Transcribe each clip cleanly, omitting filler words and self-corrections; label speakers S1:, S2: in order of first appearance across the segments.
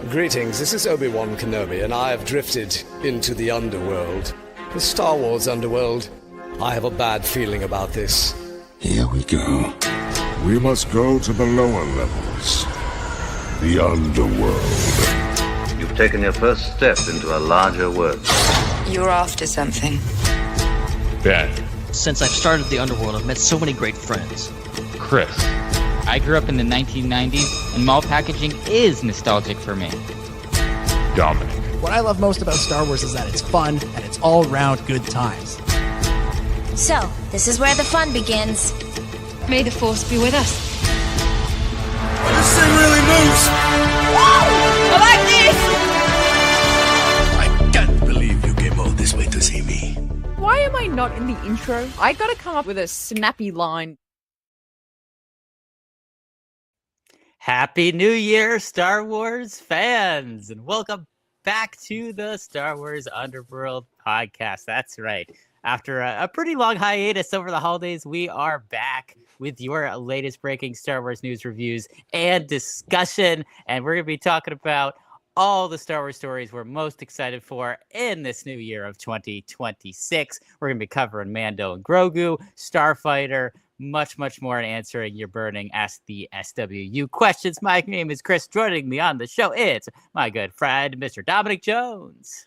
S1: Greetings, this is Obi-Wan Kenobi, and I have drifted into the underworld. The Star Wars Underworld. I have a bad feeling about this.
S2: Here we go. We must go to the lower levels. The underworld.
S3: You've taken your first step into a larger world.
S4: You're after something.
S5: Ben.
S6: Since I've started the underworld, I've met so many great friends.
S5: Chris.
S7: I grew up in the 1990s, and mall packaging is nostalgic for me.
S5: Dominic.
S8: What I love most about Star Wars is that it's fun, and it's all-around good times.
S9: So, this is where the fun begins.
S10: May the Force be with us.
S2: This thing really moves!
S10: Whoa! I like
S2: I
S10: this!
S2: can't believe you came all this way to see me.
S11: Why am I not in the intro? I gotta come up with a snappy line.
S12: Happy New Year, Star Wars fans, and welcome back to the Star Wars Underworld Podcast. That's right. After a pretty long hiatus over the holidays, we are back with your latest breaking Star Wars news, reviews, and discussion. And we're going to be talking about all the Star Wars stories we're most excited for in this new year of 2026. We're going to be covering Mando and Grogu, Starfighter, much more, and answering your burning Ask the SWU questions. My name is Chris. Joining me on the show, it's my good friend, Mr. Dominic Jones.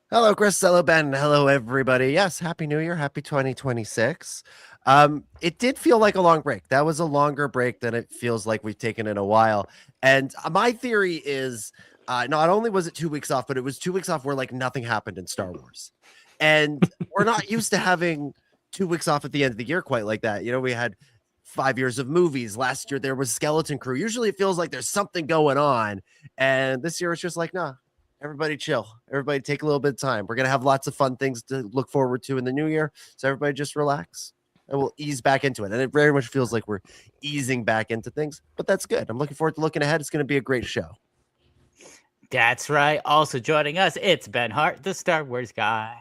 S13: Hello, Chris. Hello, Ben. Hello, everybody. Yes, Happy New Year. Happy 2026. It did feel like a long break. That was a longer break than it feels like we've taken in a while. And my theory is not only was it 2 weeks off, but it was 2 weeks off where like nothing happened in Star Wars. And we're not used to having 2 weeks off at the end of the year quite like that. You know, we had 5 years of movies. Last year there was Skeleton Crew. Usually it feels like there's something going on. And this year it's just like, nah, everybody chill. Everybody take a little bit of time. We're going to have lots of fun things to look forward to in the new year. So everybody just relax and we'll ease back into it. And it very much feels like we're easing back into things, but that's good. I'm looking forward to looking ahead. It's going to be a great show.
S12: That's right. Also joining us, it's Ben Hart, the Star Wars guy.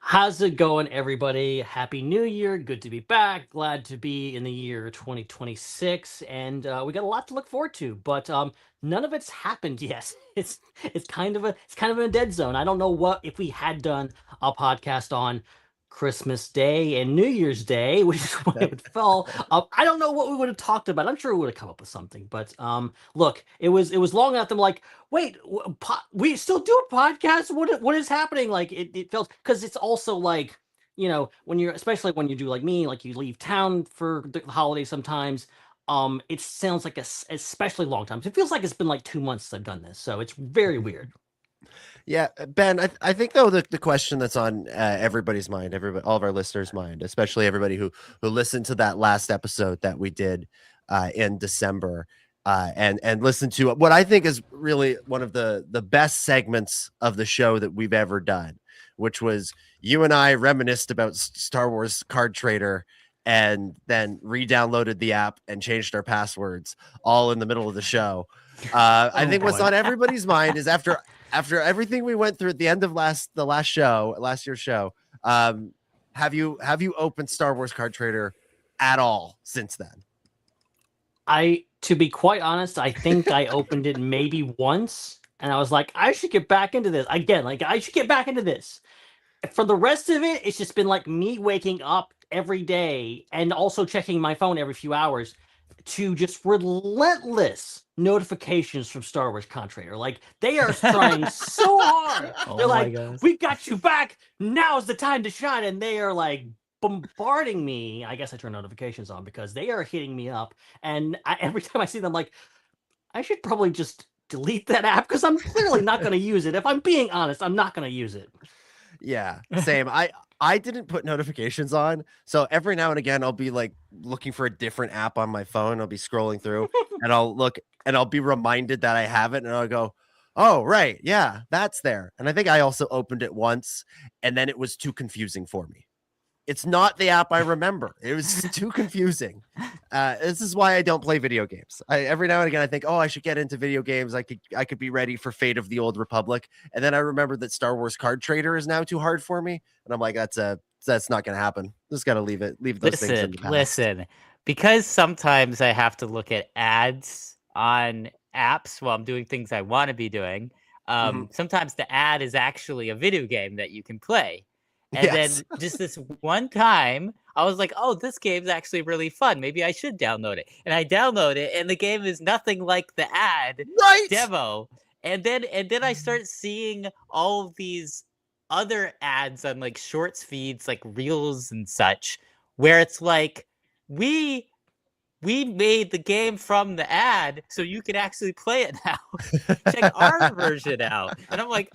S6: How's it going, everybody? Happy New Year. Good to be back. Glad to be in the year 2026. And we got a lot to look forward to, but none of it's happened yet. It's kind of a dead zone. I don't know what if we had done a podcast on Christmas Day and New Year's Day, which is when it would fall. I don't know what we would have talked about. I'm sure we would have come up with something. But look, it was long enough. I'm like, wait, we still do a podcast? What is happening? Like it felt, because it's also like, you know, especially when you do like me, like you leave town for the holidays sometimes. It sounds like especially long time. It feels like it's been like 2 months since I've done this, so it's very weird.
S13: Yeah, Ben, I think, though, the question that's on everybody's mind, all of our listeners' mind, especially everybody who listened to that last episode that we did in December and listened to what I think is really one of the best segments of the show that we've ever done, which was you and I reminisced about Star Wars Card Trader and then re-downloaded the app and changed our passwords all in the middle of the show. I think what's on everybody's mind is after everything we went through at the end of last year's show, have you opened Star Wars Card Trader at all since then?
S6: To be quite honest, I think I opened it maybe once, and I was like, I should get back into this again. Like, I should get back into this. For the rest of it, it's just been like me waking up every day and also checking my phone every few hours to just relentless notifications from Star Wars Card Trader. Like, they are trying so hard. They're like, we got you back. Now's the time to shine. And they are like bombarding me. I guess I turn notifications on because they are hitting me up. And every time I see them, like, I should probably just delete that app because I'm clearly not going to use it. If I'm being honest, I'm not going to use it.
S13: Yeah, same. I didn't put notifications on, so every now and again I'll be like looking for a different app on my phone. I'll be scrolling through and I'll look and I'll be reminded that I have it and I'll go, oh right, yeah, that's there. And I think I also opened it once and then it was too confusing for me. It's not the app I remember. It was too confusing. This is why I don't play video games. Every now and again I think, oh, I should get into video games. I could be ready for Fate of the Old Republic. And then I remember that Star Wars Card Trader is now too hard for me. And I'm like, that's not going to happen. Just got to leave those things in the past.
S12: Listen, because sometimes I have to look at ads on apps while I'm doing things I want to be doing. Sometimes the ad is actually a video game that you can play. And then just this one time, I was like, oh, this game's actually really fun. Maybe I should download it. And I download it, and the game is nothing like the ad demo. And then I start seeing all of these other ads on like shorts feeds, like Reels and such, where it's like, we made the game from the ad, so you can actually play it now. Check our version out. And I'm like,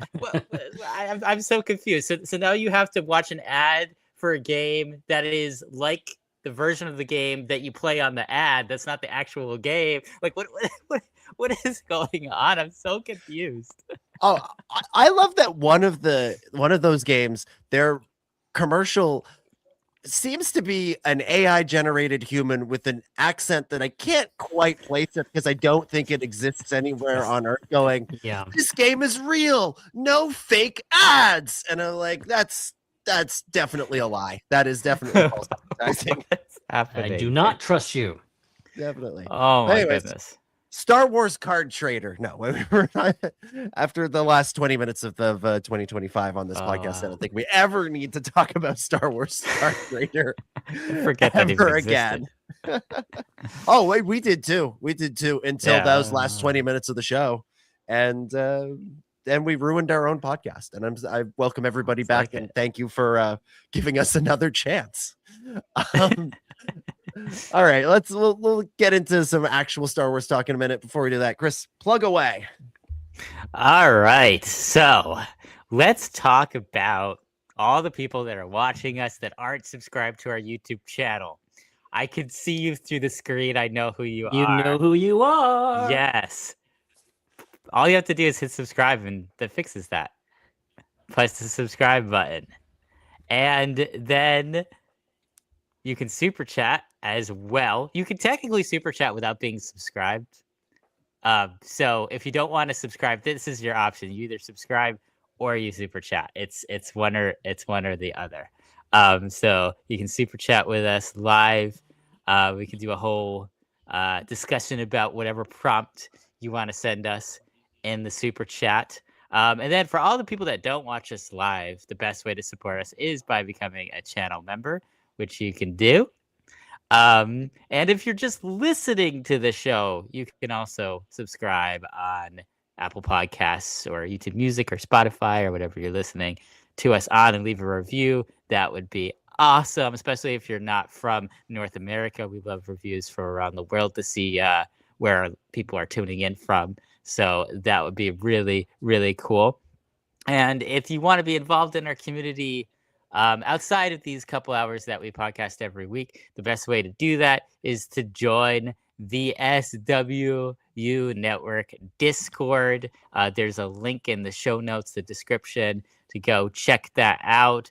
S12: I'm so confused. So now you have to watch an ad for a game that is like the version of the game that you play on the ad. That's not the actual game. Like, what is going on? I'm so confused.
S13: Oh, I love that one of those games, their commercial seems to be an AI generated human with an accent that I can't quite place it because I don't think it exists anywhere on Earth going, this game is real, no fake ads. And I'm like, that's definitely a lie. That is definitely false advertising.
S6: I do not trust you.
S13: Definitely.
S12: Oh my goodness.
S13: Star Wars card trader. No, we're not, after the last 20 minutes of 2025 on this podcast, I don't think we ever need to talk about Star Wars card trader.
S12: Forget that
S13: ever again. Oh, wait, we did too. Until those last 20 minutes of the show. And then we ruined our own podcast. And I welcome everybody back and thank you for giving us another chance. All right, we'll get into some actual Star Wars talk in a minute. Before we do that, Chris, plug away.
S12: All right, so let's talk about all the people that are watching us that aren't subscribed to our YouTube channel. I can see you through the screen. I know who you are.
S6: You know who you are.
S12: Yes. All you have to do is hit subscribe, and that fixes that. Press the subscribe button. And then you can super chat as well. You can technically super chat without being subscribed. So if you don't want to subscribe, this is your option. You either subscribe or you super chat. It's one or the other. So you can super chat with us live. We can do a whole discussion about whatever prompt you want to send us in the super chat. And then for all the people that don't watch us live, the best way to support us is by becoming a channel member, which you can do. And if you're just listening to the show, you can also subscribe on Apple Podcasts or YouTube Music or Spotify or whatever you're listening to us on, and leave a review. That would be awesome, especially if you're not from North America. We love reviews from around the world to see where people are tuning in from. So that would be really, really cool. And if you want to be involved in our community, outside of these couple hours that we podcast every week, the best way to do that is to join the SWU Network Discord. There's a link in the show notes, the description, to go check that out.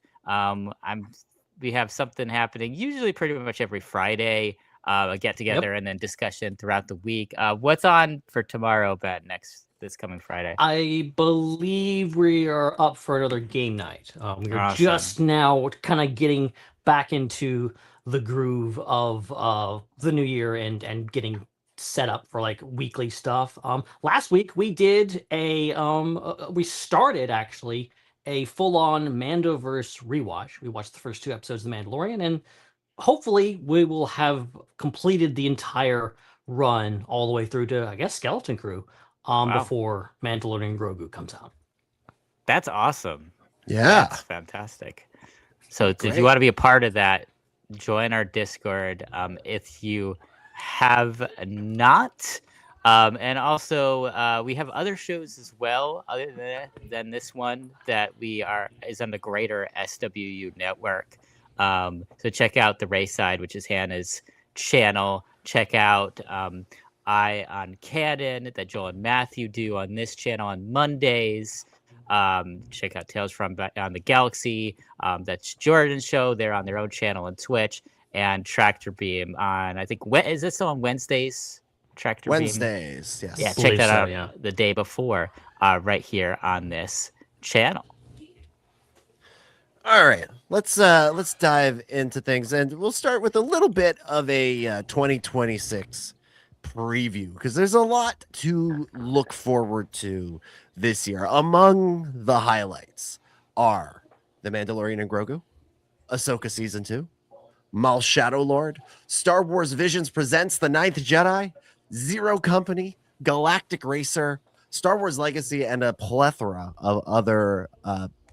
S12: We have something happening usually pretty much every Friday, a get together and then discussion throughout the week. What's on for tomorrow, Ben, this coming Friday?
S6: I believe we are up for another game night. We're just now kind of getting back into the groove of the new year and getting set up for like weekly stuff. Last week we did we started actually a full-on Mandoverse rewatch. We watched the first 2 episodes of The Mandalorian, and hopefully we will have completed the entire run all the way through to, I guess, Skeleton Crew. Before Mandalorian Grogu comes out.
S12: That's awesome.
S13: Yeah.
S12: That's fantastic. So if you want to be a part of that, join our Discord if you have not. And also, we have other shows as well, other than this one, that is on the greater SWU network. So check out the Raeside, which is Hannah's channel. Check out Eye on Canon that Joel and Matthew do on this channel on Mondays. Check out Tales from Beyond the Galaxy. That's Jordan's show. They're on their own channel on Twitch. And Tractor Beam on, I think, is this still on Wednesdays? Tractor
S13: Wednesdays,
S12: Beam?
S13: yes.
S12: Yeah, check that out the day before right here on this channel.
S13: All right, let's dive into things, and we'll start with a little bit of a 2026 preview because there's a lot to look forward to this year. Among the highlights are The Mandalorian and Grogu, Ahsoka Season 2, Maul Shadow Lord, Star Wars Visions presents The Ninth Jedi, Zero Company, Galactic Racer, Star Wars Legacy, and a plethora of other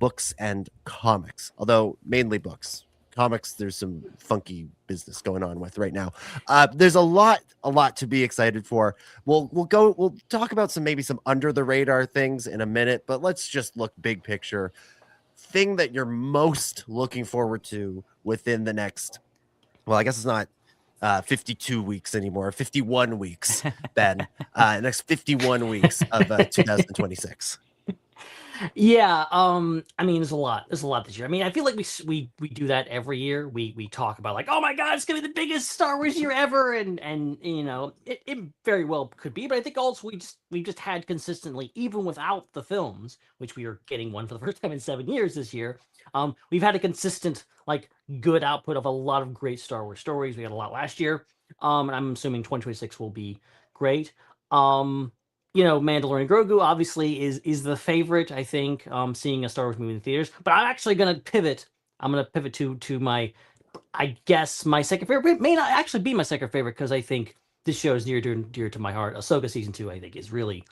S13: books and comics, although mainly books. Comics, there's some funky business going on with right now. There's a lot to be excited for. We'll talk about maybe some under the radar things in a minute, but let's just look big picture. Thing that you're most looking forward to within the next, well, I guess it's not 52 weeks anymore, 51 weeks, Ben. Next 51 weeks of 2026.
S6: Yeah, I mean, there's a lot this year. I mean, I feel like we do that every year. We talk about like, oh my God, it's gonna be the biggest Star Wars year ever, and you know, it very well could be. But I think also we just had consistently, even without the films, which we are getting one for the first time in 7 years this year. We've had a consistent, like, good output of a lot of great Star Wars stories. We had a lot last year. And I'm assuming 2026 will be great. You know, Mandalorian Grogu obviously is the favorite, I think, seeing a Star Wars movie in the theaters. But I'm actually going to pivot. I'm going to pivot to my, I guess, my second favorite. It may not actually be my second favorite because I think this show is near to my heart. Ahsoka Season 2, I think, is really,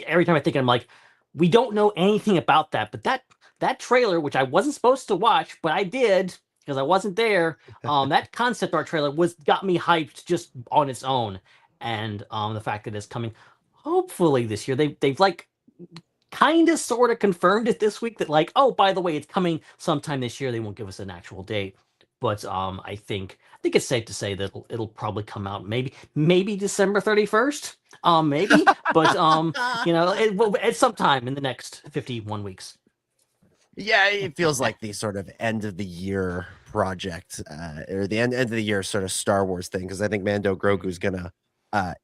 S6: every time I think I'm like, we don't know anything about that. But that trailer, which I wasn't supposed to watch, but I did because I wasn't there, that concept art trailer got me hyped just on its own. And the fact that it's coming hopefully this year, they've like kind of sort of confirmed it this week that like, oh, by the way, it's coming sometime this year. They won't give us an actual date, but I think it's safe to say that it'll probably come out maybe December 31st, maybe, but you know, at some time in the next 51 weeks.
S13: Yeah, it feels like the sort of end of the year project, or the end of the year sort of Star Wars thing, because I think Mando Grogu is gonna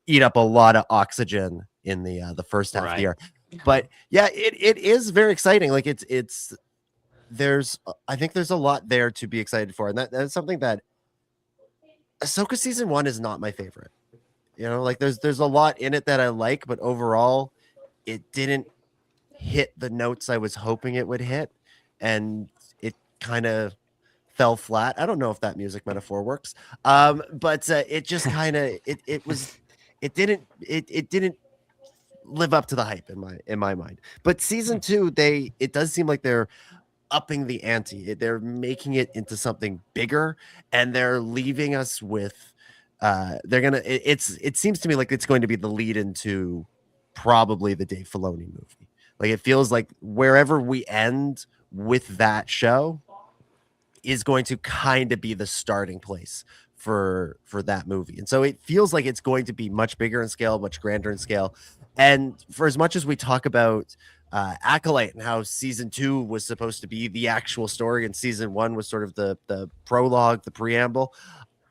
S13: eat up a lot of oxygen in the first half of the year. But yeah, it is very exciting. Like I think there's a lot there to be excited for, and that's something that Ahsoka Season 1 is not my favorite. You know, like there's a lot in it that I like, but overall, it didn't hit the notes I was hoping it would hit, and it kind of fell flat. I don't know if that music metaphor works, but it just kind of it didn't live up to the hype in my mind. But Season 2, it does seem like they're upping the ante. They're making it into something bigger, and they're leaving us with it seems to me like it's going to be the lead into probably the Dave Filoni movie. Like it feels like wherever we end with that show is going to kind of be the starting place for that movie. And so it feels like it's going to be much bigger in scale, much grander in scale. And for as much as we talk about Acolyte and how Season 2 was supposed to be the actual story and Season 1 was sort of the prologue, the preamble,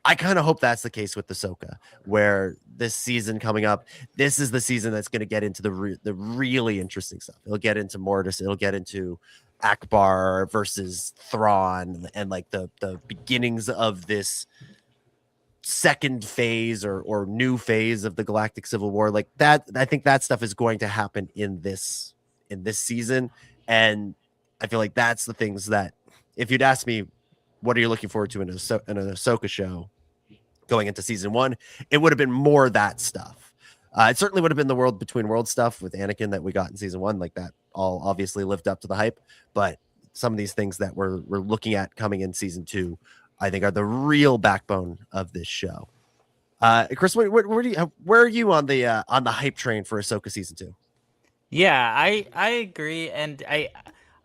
S13: I kind of hope that's the case with Ahsoka, where this season coming up, this is the season that's going to get into the really interesting stuff. It'll get into Mortis, it'll get into Akbar versus Thrawn, and like the beginnings of this second phase or new phase of the Galactic Civil War. Like that, I think that stuff is going to happen in this season, and I feel like that's the things that, if you'd ask me what are you looking forward to in an Ahsoka show going into Season 1, it would have been more that stuff. It certainly would have been the World Between Worlds stuff with Anakin that we got in Season 1, like that all obviously lived up to the hype, but some of these things that we're looking at coming in Season 2, I think, are the real backbone of this show. Chris, where are you on the hype train for Ahsoka Season 2?
S12: Yeah, I agree, and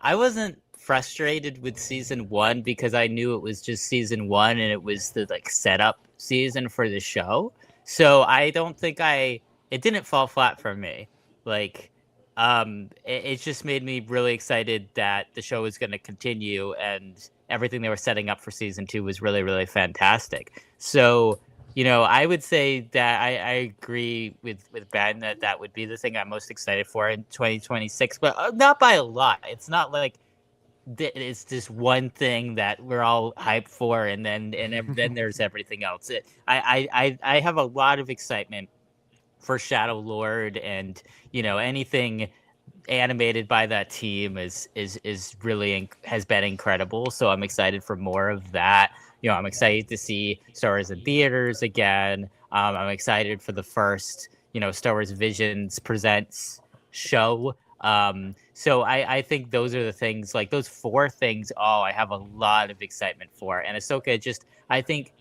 S12: I wasn't frustrated with Season 1 because I knew it was just Season 1 and it was the like setup season for the show. So I don't think it didn't fall flat for me. Like, it just made me really excited that the show was going to continue, and everything they were setting up for Season 2 was really, really fantastic. So, you know, I would say that I agree with Ben that would be the thing I'm most excited for in 2026, but not by a lot. It's not like it's just one thing that we're all hyped for, and then there's everything else. I have a lot of excitement for Shadow Lord, and anything animated by that team is really has been incredible. So I'm excited for more of that. I'm excited to see Star Wars in theaters again. I'm excited for the first Star Wars Visions Presents show. So I think those are the things, like those 4 things, I have a lot of excitement for. And Ahsoka, I think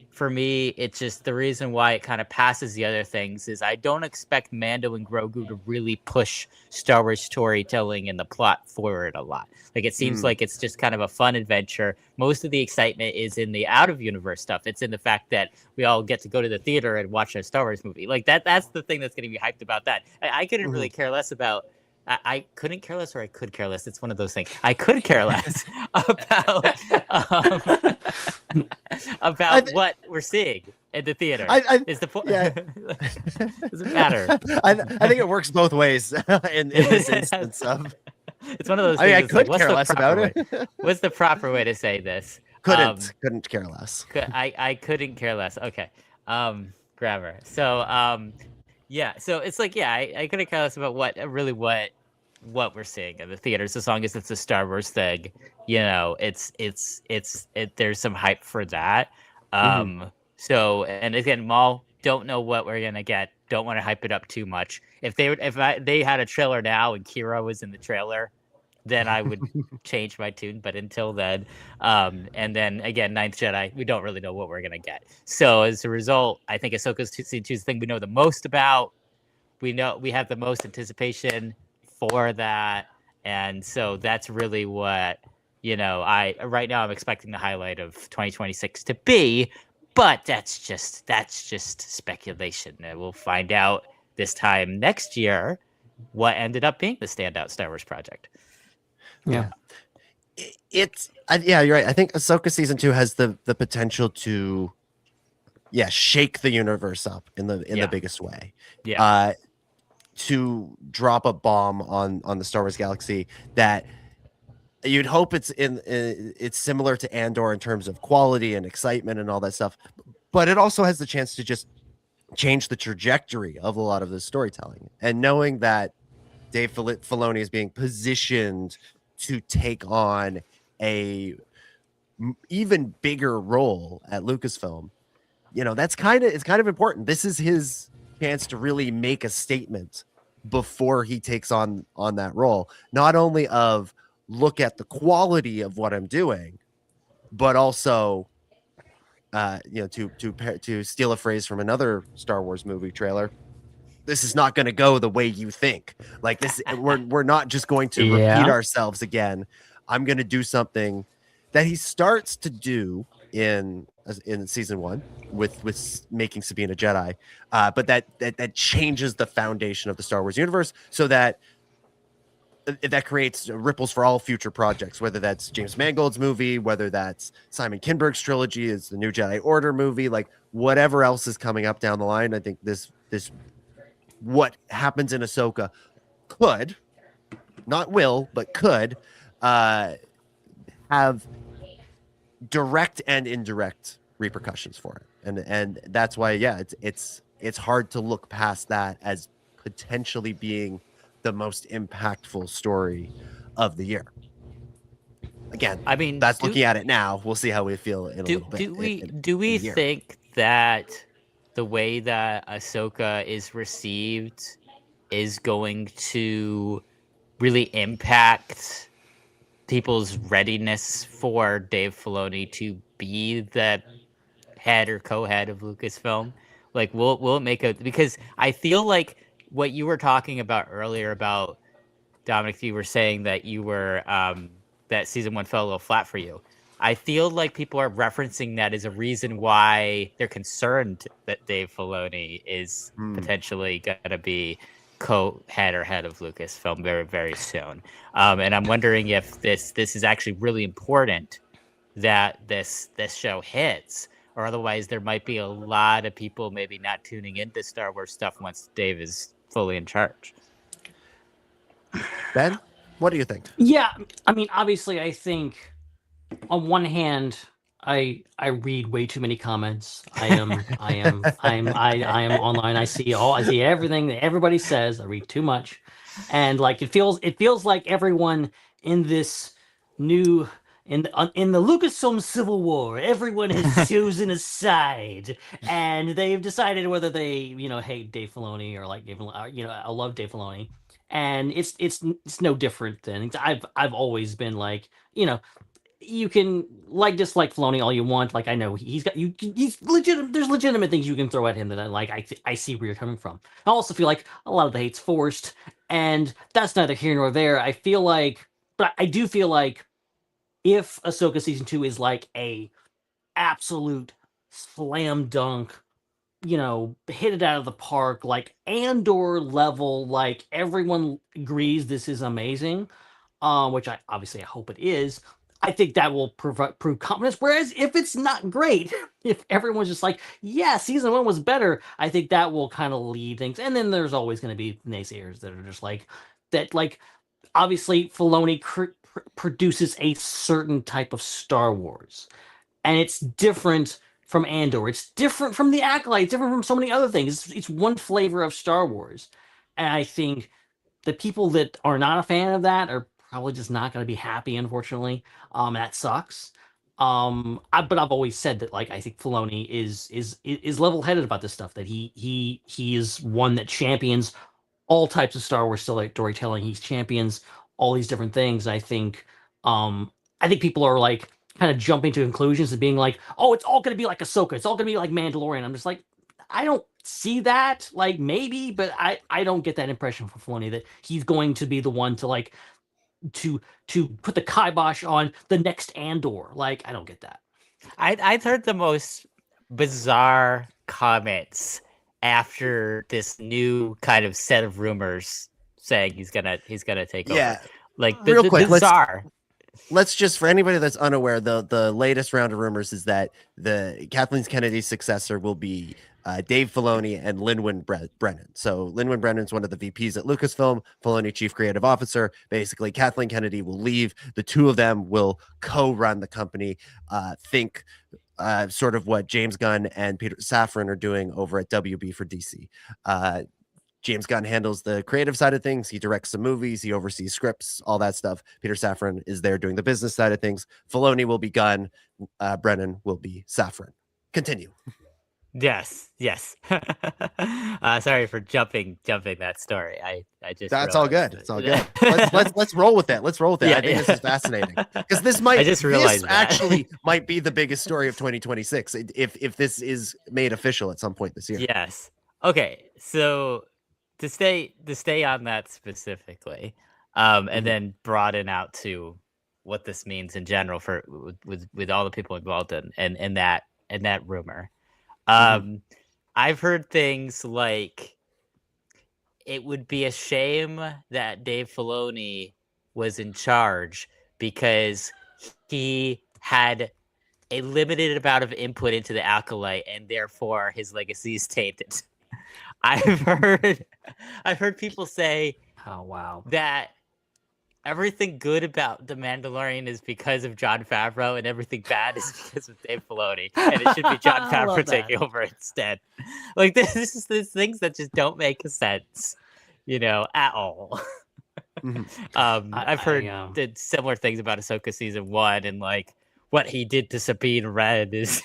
S12: for me, it's just the reason why it kind of passes the other things is I don't expect Mando and Grogu to really push Star Wars storytelling and the plot forward a lot. Like, it seems like it's just kind of a fun adventure. Most of the excitement is in the out-of-universe stuff. It's in the fact that we all get to go to the theater and watch a Star Wars movie. Like, that's the thing that's going to be hyped about that. I couldn't really care less about... I couldn't care less, or I could care less. It's one of those things. I could care less about what we're seeing in the theater. Is the point? Yeah. Doesn't matter.
S13: I think it works both ways in this instance.
S12: It's one of those things.
S13: I could care less about it.
S12: What's the proper way to say this?
S13: Couldn't care less.
S12: I couldn't care less. Okay. Grammar. So yeah. So it's like, I couldn't care less about what we're seeing in the theaters, as long as it's a Star Wars thing. There's some hype for that. So, and again, Maul, don't know what we're gonna get. Don't want to hype it up too much. If they had a trailer now and Kira was in the trailer, then I would change my tune. But until then, and then again, Ninth Jedi, we don't really know what we're gonna get. So as a result, I think Ahsoka's Season 2 is the thing we know the most about. We have the most anticipation for that, and so that's really what right now I'm expecting the highlight of 2026 to be. But that's just speculation. We'll find out this time next year what ended up being the standout Star Wars project.
S6: Yeah.
S13: You're right. I think Ahsoka Season 2 has the potential to shake the universe up in the biggest way.
S12: Yeah.
S13: To drop a bomb on the Star Wars galaxy that you'd hope it's similar to Andor in terms of quality and excitement and all that stuff, but it also has the chance to just change the trajectory of a lot of the storytelling. And knowing that Dave Filoni is being positioned to take on a even bigger role at Lucasfilm, it's kind of important. This is his chance to really make a statement before he takes on that role, not only of look at the quality of what I'm doing, but also to steal a phrase from another Star Wars movie trailer, this is not going to go the way you think. Like this, we're not just going to repeat ourselves again. I'm going to do something that he starts to do in Season 1 with making Sabine a Jedi, but that changes the foundation of the Star Wars universe, so that creates ripples for all future projects, whether that's James Mangold's movie, whether that's Simon Kinberg's trilogy, is the New Jedi Order movie, like whatever else is coming up down the line. I think this what happens in Ahsoka could, not will, but could have direct and indirect repercussions for it, and that's why it's hard to look past that as potentially being the most impactful story of the year. Again, I mean, that's looking at it now. We'll see how we feel in a little bit.
S12: Do we think that the way that Ahsoka is received is going to really impact people's readiness for Dave Filoni to be the head or co-head of Lucasfilm? Like, will it make because I feel like what you were talking about earlier about, Dominic, you were saying that you were that Season 1 fell a little flat for you. I feel like people are referencing that as a reason why they're concerned that Dave Filoni is potentially going to be co-head or head of Lucasfilm very, very soon. And I'm wondering if this is actually really important that this show hits, or otherwise there might be a lot of people maybe not tuning into Star Wars stuff once Dave is fully in charge.
S13: Ben? What do you think?
S6: Yeah, I mean, obviously, I think on one hand, I read way too many comments. I am online. I see everything that everybody says. I read too much, and like it feels like everyone in this new in the Lucasfilm Civil War, everyone has chosen a side, and they've decided whether they hate Dave Filoni or like Dave, I love Dave Filoni, and it's no different than I've always been like you can dislike Filoni all you want. Like I know he's legitimate. There's legitimate things you can throw at him that I see where you're coming from. I also feel like a lot of the hate's forced, and that's neither here nor there. I do feel like if Ahsoka season 2 is like a absolute slam dunk, hit it out of the park, like Andor level, like everyone agrees this is amazing, which I hope it is. I think that will prove confidence. Whereas if it's not great, if everyone's just like, yeah, season 1 was better, I think that will kind of lead things. And then there's always going to be naysayers that are just like, that like, obviously Filoni produces a certain type of Star Wars. And it's different from Andor. It's different from The Acolyte. It's different from so many other things. It's one flavor of Star Wars. And I think the people that are not a fan of that are probably just not going to be happy, unfortunately. That sucks. But I've always said that, like, I think Filoni is level-headed about this stuff. That he is one that champions all types of Star Wars storytelling. He champions all these different things. I think people are like kind of jumping to conclusions and being like, oh, it's all going to be like Ahsoka. It's all going to be like Mandalorian. I'm just like, I don't see that. Like maybe, but I don't get that impression from Filoni that he's going to be the one to like to put the kibosh on the next Andor. Like I don't get that.
S12: I've heard the most bizarre comments after this new kind of set of rumors saying he's gonna take over.
S13: Yeah,
S12: like
S13: real quick,
S12: bizarre.
S13: Let's just, for anybody that's unaware, the latest round of rumors is that the Kathleen Kennedy's successor will be Dave Filoni and Lin-Wyn Brennan. So Lin-Wyn Brennan's one of the VPs at Lucasfilm, Filoni chief creative officer. Basically, Kathleen Kennedy will leave. The two of them will co-run the company. Think sort of what James Gunn and Peter Safran are doing over at WB for DC. James Gunn handles the creative side of things. He directs some movies. He oversees scripts, all that stuff. Peter Safran is there doing the business side of things. Filoni will be Gunn. Brennan will be Safran. Continue.
S12: Yes. Sorry for jumping that story. I just
S13: that's all good. It's all good. Let's roll with that. I think this is fascinating because this actually might be the biggest story of 2026 if this is made official at some point this year.
S12: Yes. Okay. So to stay on that specifically, and then broaden out to what this means in general for with all the people involved in that rumor. I've heard things like it would be a shame that Dave Filoni was in charge because he had a limited amount of input into the Acolyte and therefore his legacy is tainted. I've heard people say,
S6: "Oh wow,"
S12: that everything good about The Mandalorian is because of Jon Favreau, and everything bad is because of Dave Filoni, and it should be Jon Favreau taking over instead. Like this is things that just don't make sense, at all. I've heard similar things about Ahsoka season 1, and like what he did to Sabine Wren is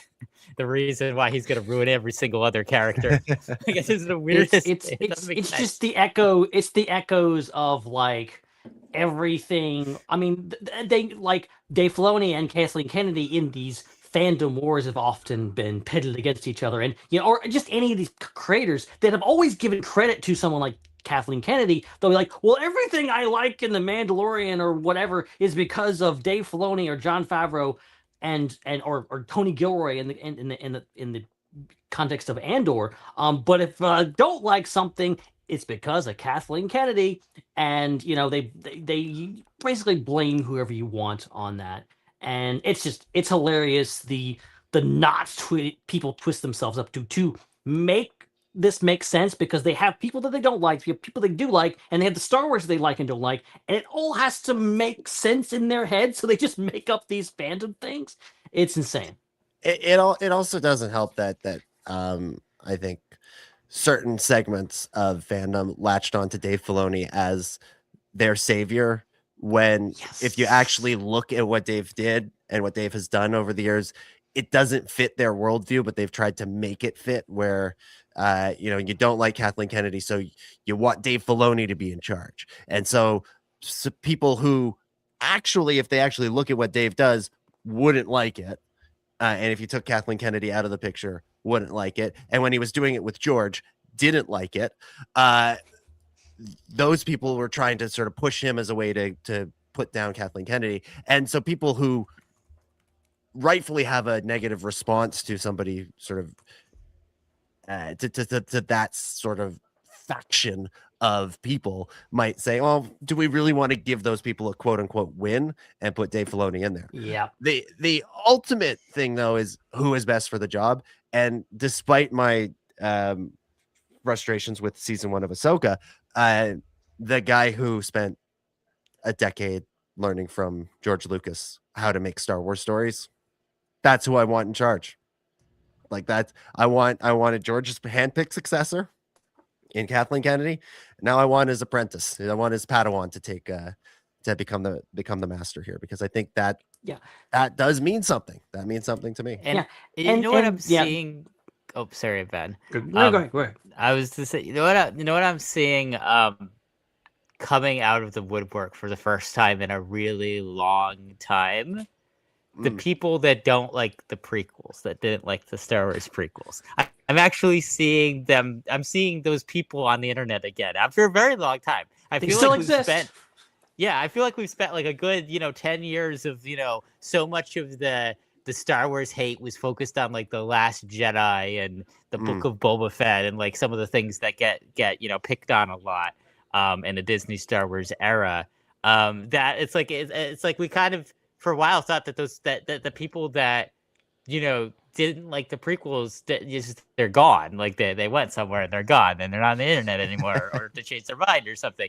S12: the reason why he's going to ruin every single other character. I guess it's the weirdest.
S6: It's just the echo. It's the echoes of like everything. I mean, they like Dave Filoni and Kathleen Kennedy in these fandom wars have often been pitted against each other, and or just any of these creators that have always given credit to someone like Kathleen Kennedy. They'll be like, well, everything I like in The Mandalorian or whatever is because of Dave Filoni or Jon Favreau and or Tony Gilroy in the context of Andor. But if I don't like something, it's because of Kathleen Kennedy, and they basically blame whoever you want on that, and it's hilarious the knots people twist themselves up to make this makes sense because they have people that they don't like, people they do like, and they have the Star Wars they like and don't like, and it all has to make sense in their head, so they just make up these fandom things. It's insane.
S13: It also doesn't help that I think certain segments of fandom latched onto Dave Filoni as their savior, when if you actually look at what Dave did and what Dave has done over the years, it doesn't fit their worldview, but they've tried to make it fit where you don't like Kathleen Kennedy, so you want Dave Filoni to be in charge. And so people who actually, if they actually look at what Dave does, wouldn't like it. And if you took Kathleen Kennedy out of the picture, wouldn't like it. And when he was doing it with George, didn't like it. Those people were trying to sort of push him as a way to put down Kathleen Kennedy. And so people who rightfully have a negative response to somebody sort of to that sort of faction of people might say, well, do we really want to give those people a quote unquote win and put Dave Filoni in there?
S6: Yeah.
S13: The ultimate thing though is who is best for the job. And despite my frustrations with season 1 of Ahsoka, the guy who spent a decade learning from George Lucas how to make Star Wars stories, that's who I want in charge. Like that, I wanted George's handpicked successor in Kathleen Kennedy. Now I want his apprentice. I want his Padawan to take to become the master here, because I think that does mean something. That means something to me.
S12: And you know what I'm seeing. Oh, sorry, Ben.
S6: Go ahead.
S12: I was to say, you know what I'm seeing coming out of the woodwork for the first time in a really long time. The people that don't like the prequels, that didn't like the Star Wars prequels. I'm actually seeing them. I'm seeing those people on the internet again after a very long time. I feel
S6: still
S12: like
S6: exist.
S12: I feel like we've spent like a good, 10 years of, so much of the Star Wars hate was focused on like The Last Jedi and the Book of Boba Fett and like some of the things that get picked on a lot in the Disney Star Wars era. That it's like we kind of for a while thought that that the people that didn't like the prequels, they're gone, like they went somewhere and they're gone and they're not on the internet anymore or to change their mind or something.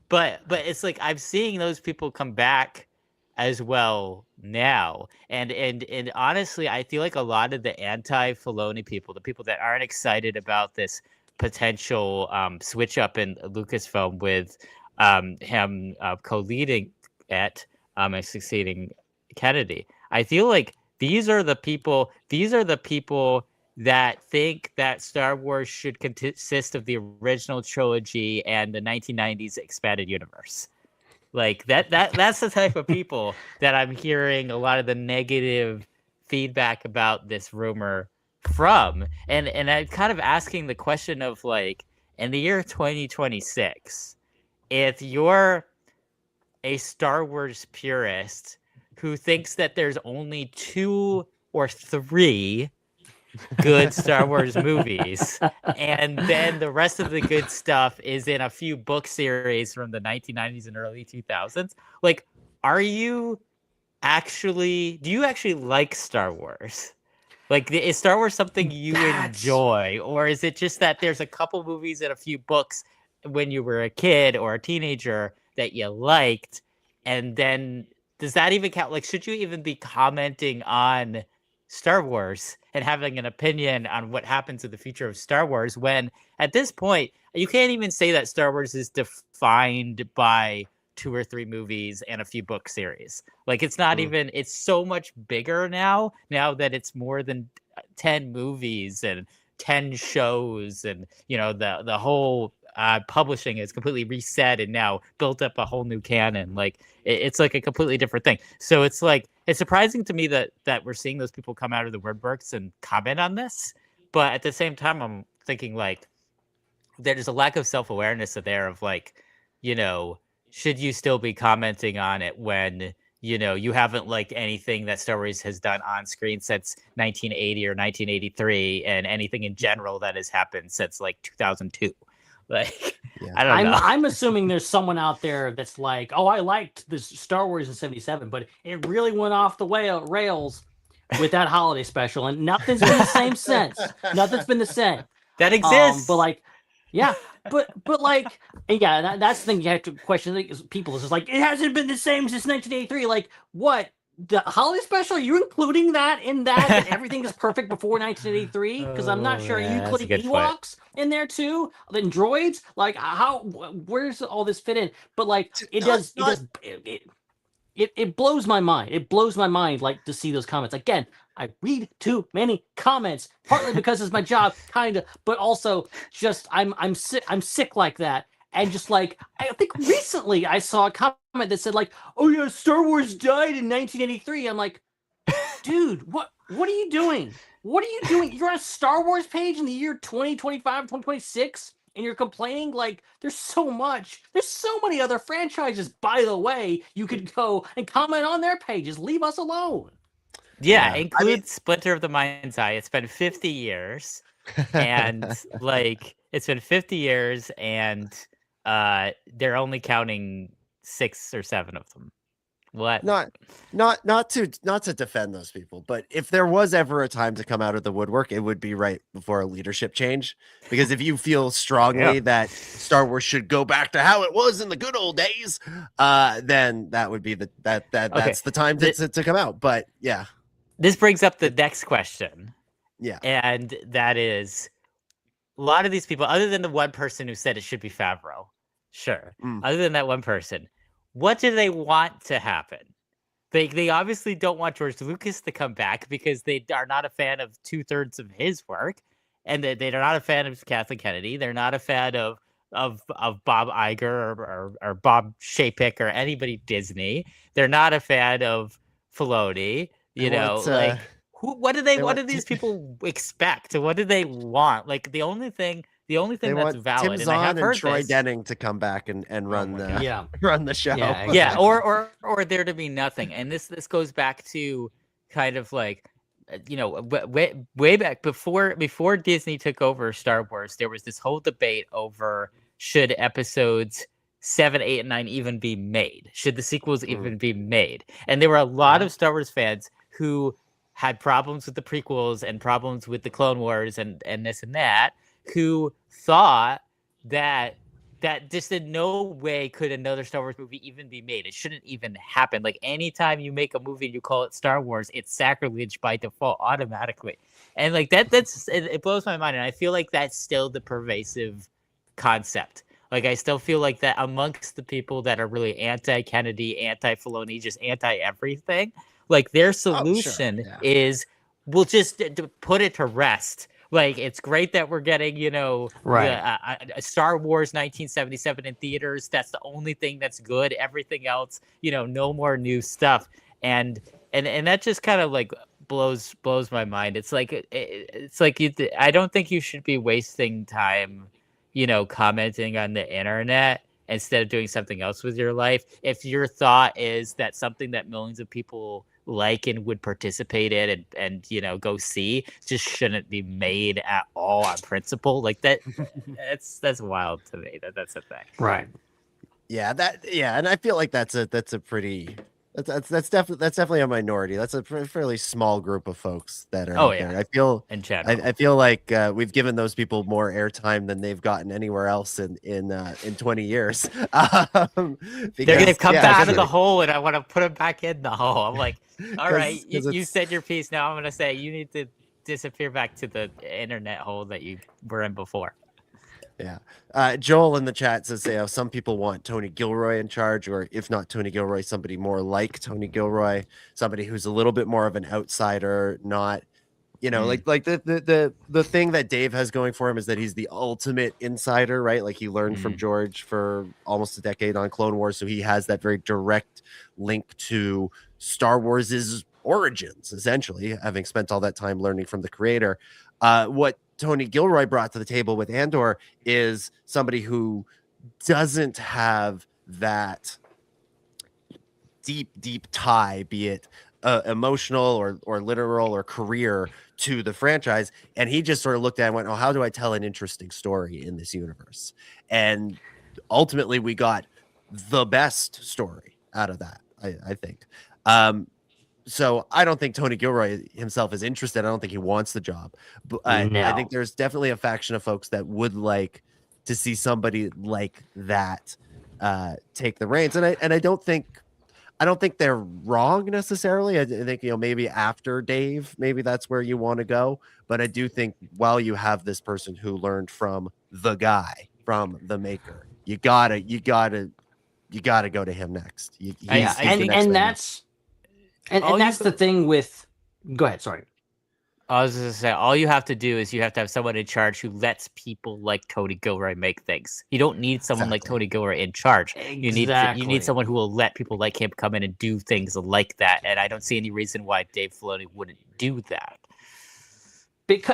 S12: But it's like I'm seeing those people come back as well now, and honestly, I feel like a lot of the anti-Filoni people, the people that aren't excited about this potential switch up in Lucasfilm with him co-leading it and succeeding Kennedy, I feel like these are the people that think that Star Wars should consist of the original trilogy and the 1990s expanded universe. Like that's the type of people that I'm hearing a lot of the negative feedback about this rumor from. And I'm kind of asking the question of, like, in the year 2026, if you're a Star Wars purist who thinks that there's only 2 or 3 good Star Wars movies, and then the rest of the good stuff is in a few book series from the 1990s and early 2000s, like, do you actually like Star Wars? Like, is Star Wars something you enjoy, or is it just that there's a couple movies and a few books when you were a kid or a teenager that you liked, and then does that even count? Like, should you even be commenting on Star Wars and having an opinion on what happens in the future of Star Wars, when at this point you can't even say that Star Wars is defined by 2 or 3 movies and a few book series? Like, it's not even, it's so much bigger now that it's more than 10 movies and 10 shows, and the whole publishing is completely reset and now built up a whole new canon. Like, it's like a completely different thing. So it's like, it's surprising to me that we're seeing those people come out of the woodworks and comment on this. But at the same time, I'm thinking, like, there's a lack of self-awareness there of, like, should you still be commenting on it when, you haven't liked anything that Star Wars has done on screen since 1980 or 1983, and anything in general that has happened since, like, 2002. Like, I don't know.
S6: I'm assuming there's someone out there that's like, oh, I liked this Star Wars in '77, but it really went off the rails with that holiday special, and nothing's been the same since. Nothing's been the same.
S12: That exists.
S6: But like, yeah, but like, yeah, that's the thing you have to question. People is just like, it hasn't been the same since 1983. Like, what? The holiday special? Are you including that in that everything is perfect before 1983? Because I'm not sure. Are you including Ewoks in there too? Then droids? Like, where's all this fit in? But like, it blows my mind. It blows my mind, like, to see those comments. Again, I read too many comments, partly because it's my job, kind of, but also just I'm sick like that. And just like, I think recently I saw a comment that said like, oh yeah, Star Wars died in 1983. I'm like, dude, what are you doing? What are you doing? You're on a Star Wars page in the year 2025, 2026, and you're complaining? Like, there's so many other franchises, by the way, you could go and comment on their pages. Leave us alone.
S12: Yeah, include Splinter of the Mind's Eye. It's been 50 years. And like, it's been 50 years, and they're only counting 6 or 7 of them. What?
S13: Not to defend those people, but if there was ever a time to come out of the woodwork, it would be right before a leadership change. Because if you feel strongly that Star Wars should go back to how it was in the good old days, then that would be that's the time to come out. But yeah,
S12: this brings up the next question.
S13: Yeah,
S12: and that is, a lot of these people, other than the one person who said it should be Favreau, sure. Other than that one person, what do they want to happen? They obviously don't want George Lucas to come back because they are not a fan of 2/3 of his work, and they're not a fan of Kathleen Kennedy. They're not a fan of Bob Iger or Bob Chapek or anybody Disney. They're not a fan of Filoni. What do these people expect? What do they want? Like, the only thing that's valid,
S13: Tim
S12: and
S13: Zahn
S12: I have heard
S13: Troy
S12: this,
S13: Denning to come back and run the show.
S12: Yeah, or there to be nothing. And this goes back to kind of like, way back before Disney took over Star Wars, there was this whole debate over should episodes 7, 8, and 9 even be made? Should the sequels even be made? And there were a lot of Star Wars fans who had problems with the prequels and problems with the Clone Wars and this and that, who thought that just in no way could another Star Wars movie even be made. It shouldn't even happen. Like, anytime you make a movie and you call it Star Wars, it's sacrilege by default automatically. And like it blows my mind. And I feel like that's still the pervasive concept. Like, I still feel like that amongst the people that are really anti-Kennedy, anti-Filoni, just anti-everything, like, their solution is, we'll just put it to rest. Like, it's great that we're getting, a Star Wars 1977 in theaters. That's the only thing that's good. Everything else, no more new stuff. And that just kind of like blows my mind. It's like I don't think you should be wasting time, commenting on the internet instead of doing something else with your life. If your thought is that something that millions of people like and would participate in and go see just shouldn't be made at all on principle, like that's wild to me. That's a thing,
S6: right?
S13: And I feel like that's definitely a minority. That's a fairly small group of folks that are out there. I feel like we've given those people more airtime than they've gotten anywhere else in 20 years.
S12: They're gonna come back out of the hole, and I want to put them back in the hole. I'm like, all right, you said your piece. Now I'm gonna say you need to disappear back to the internet hole that you were in before.
S13: Yeah. Joel in the chat says, some people want Tony Gilroy in charge, or if not Tony Gilroy, somebody more like Tony Gilroy, somebody who's a little bit more of an outsider, not, like the thing that Dave has going for him is that he's the ultimate insider, right? Like, he learned from George for almost a decade on Clone Wars. So he has that very direct link to Star Wars's origins, essentially, having spent all that time learning from the creator. What Tony Gilroy brought to the table with Andor is somebody who doesn't have that deep tie, be it emotional or literal or career, to the franchise. And he just sort of looked at it and went, oh, how do I tell an interesting story in this universe? And ultimately we got the best story out of that, I think. So I don't think Tony Gilroy himself is interested. I don't think he wants the job. But I think there's definitely a faction of folks that would like to see somebody like that take the reins. And I don't think they're wrong necessarily. I think, maybe after Dave, maybe that's where you want to go. But I do think while you have this person who learned from the guy, from the maker, you gotta go to him next.
S6: That's the thing with. Go ahead. Sorry.
S12: I was going to say, all you have to do is you have to have someone in charge who lets people like Tony Gilroy make things. You don't need someone like Tony Gilroy in charge. You need someone who will let people like him come in and do things like that. And I don't see any reason why Dave Filoni wouldn't do that.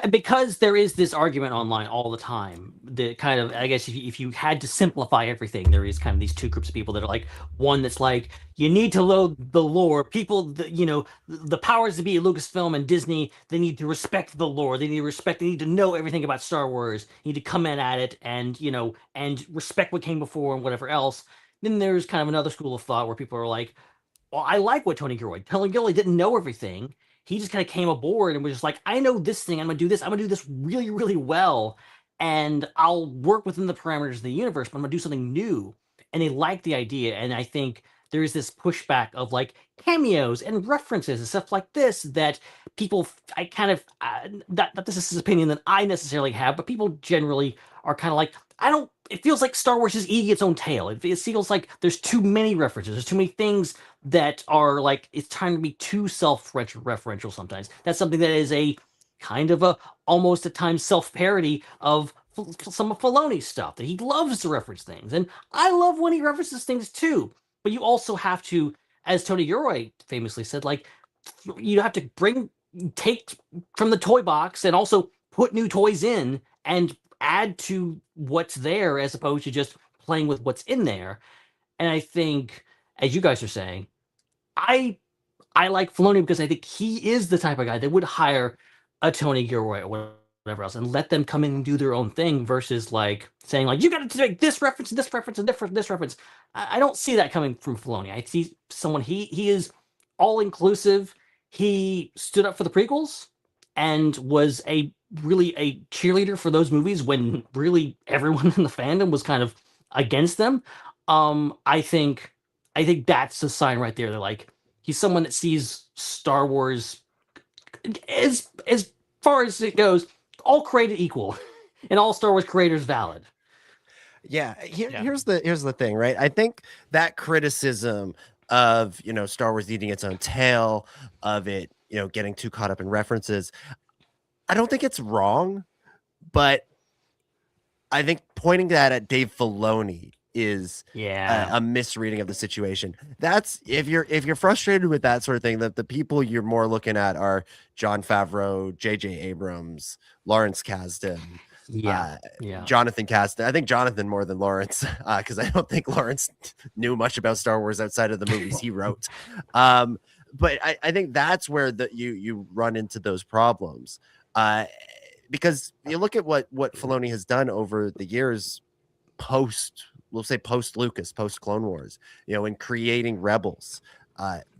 S6: Because there is this argument online all the time that kind of, I guess if you had to simplify everything, there is kind of these two groups of people that are like, one that's like, you need to load the lore. People, the powers to be at Lucasfilm and Disney, they need to respect the lore. They need to know everything about Star Wars. They need to come in at it and respect what came before and whatever else. Then there's kind of another school of thought where people are like, well, I like what Tony Gilroy didn't know everything. He just kind of came aboard and was just like, I know this thing. I'm going to do this. I'm going to do this really, really well. And I'll work within the parameters of the universe, but I'm going to do something new. And they like the idea. And I think there is this pushback of like cameos and references and stuff like this that people, that this is his opinion that I necessarily have, but people generally are kind of like, it feels like Star Wars is eating its own tail. It feels like there's too many references. There's too many things that are like, it's trying to be too self-referential sometimes. That's something that is a kind of almost at times self-parody of some of Filoni's stuff, that he loves to reference things. And I love when he references things too. But you also have to, as Tony Gilroy famously said, like, you have to take from the toy box and also put new toys in and add to what's there as opposed to just playing with what's in there. And I think, as you guys are saying, I like Filoni because I think he is the type of guy that would hire a Tony Gilroy or whatever else and let them come in and do their own thing versus like saying like, you got to make this reference, this reference, and this reference. I don't see that coming from Filoni. I see someone, he is all inclusive. He stood up for the prequels and was really a cheerleader for those movies when really everyone in the fandom was kind of against them. I think that's a sign right there. They're like, he's someone that sees Star Wars as far as it goes, all created equal and all Star Wars creators valid.
S13: Yeah. Here's the thing, right? I think that criticism of, Star Wars eating its own tail, of it, getting too caught up in references, I don't think it's wrong, but I think pointing that at Dave Filoni is a misreading of the situation. That's if you're frustrated with that sort of thing, that the people you're more looking at are Jon Favreau, J.J. Abrams, Lawrence Kasdan, Jonathan Kasdan. I think Jonathan more than Lawrence, because I don't think Lawrence knew much about Star Wars outside of the movies he wrote. But I think that's where you run into those problems. Because you look at what Filoni has done over the years post Lucas, post Clone Wars, in creating Rebels,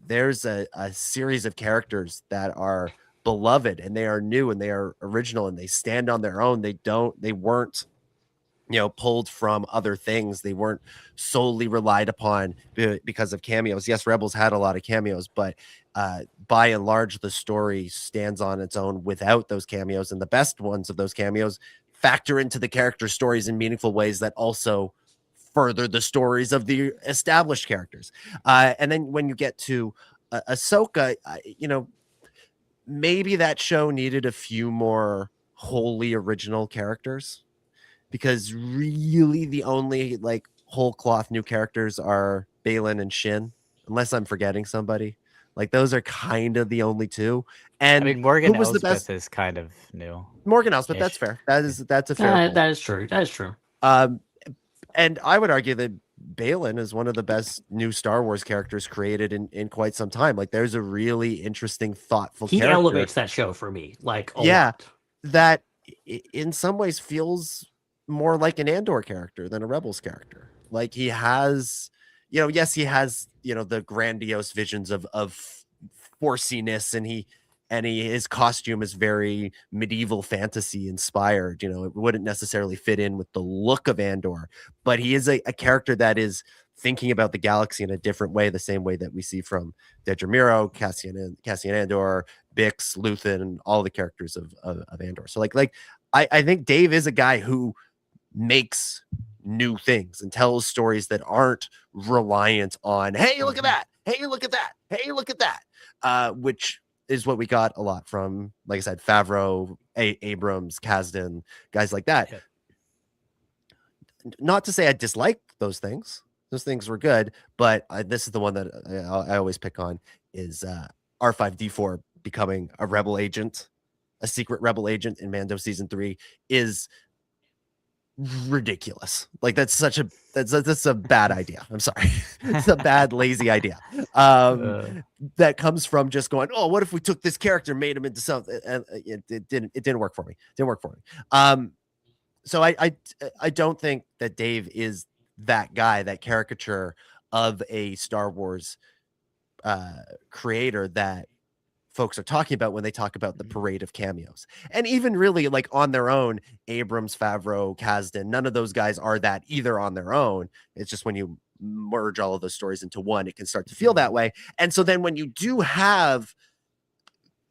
S13: there's a series of characters that are beloved and they are new and they are original and they stand on their own. They weren't pulled from other things. They weren't solely relied upon because of cameos. Yes, Rebels had a lot of cameos, but by and large, the story stands on its own without those cameos. And the best ones of those cameos factor into the character stories in meaningful ways that also further the stories of the established characters. And then when you get to Ahsoka, maybe that show needed a few more wholly original characters, because really the only like whole cloth new characters are Baylan and Shin, unless I'm forgetting somebody. Like those are kind of the only two. And
S12: I mean, Morgan Elsbeth is kind of new.
S13: Morgan Elsbeth, that's fair. That's a fair.
S6: That is true. That is true.
S13: And I would argue that Baylan is one of the best new Star Wars characters created in quite some time. Like there's a really interesting, thoughtful
S6: he
S13: character.
S6: Elevates that show for me. Like a lot.
S13: That in some ways feels more like an Andor character than a Rebels character. Like he has, yes, he has, the grandiose visions of forciness, and his costume is very medieval fantasy inspired. You know, it wouldn't necessarily fit in with the look of Andor, but he is a character that is thinking about the galaxy in a different way, the same way that we see from Dedra Meero, Cassian Andor, Bix, Luthen, and all the characters of Andor. So I think Dave is a guy who makes new things and tells stories that aren't reliant on, hey, look at that, hey, look at that, hey, look at that, which is what we got a lot from, like I said, Favreau, Abrams, Kasdan, guys like that. Yeah. Not to say I dislike those things. Those things were good, but this is the one that I always pick on is R5-D4 becoming a rebel agent, a secret rebel agent in Mando season 3 is ridiculous. Like that's a bad idea. I'm sorry. It's a bad, lazy idea. That comes from just going, oh, what if we took this character, made him into something? And it didn't work for me. So I don't think that Dave is that guy, that caricature of a Star Wars creator that folks are talking about when they talk about the parade of cameos. And even really like on their own, Abrams, Favreau, Kasdan, none of those guys are that either on their own. It's just when you merge all of those stories into one, it can start to feel that way. And so then when you do have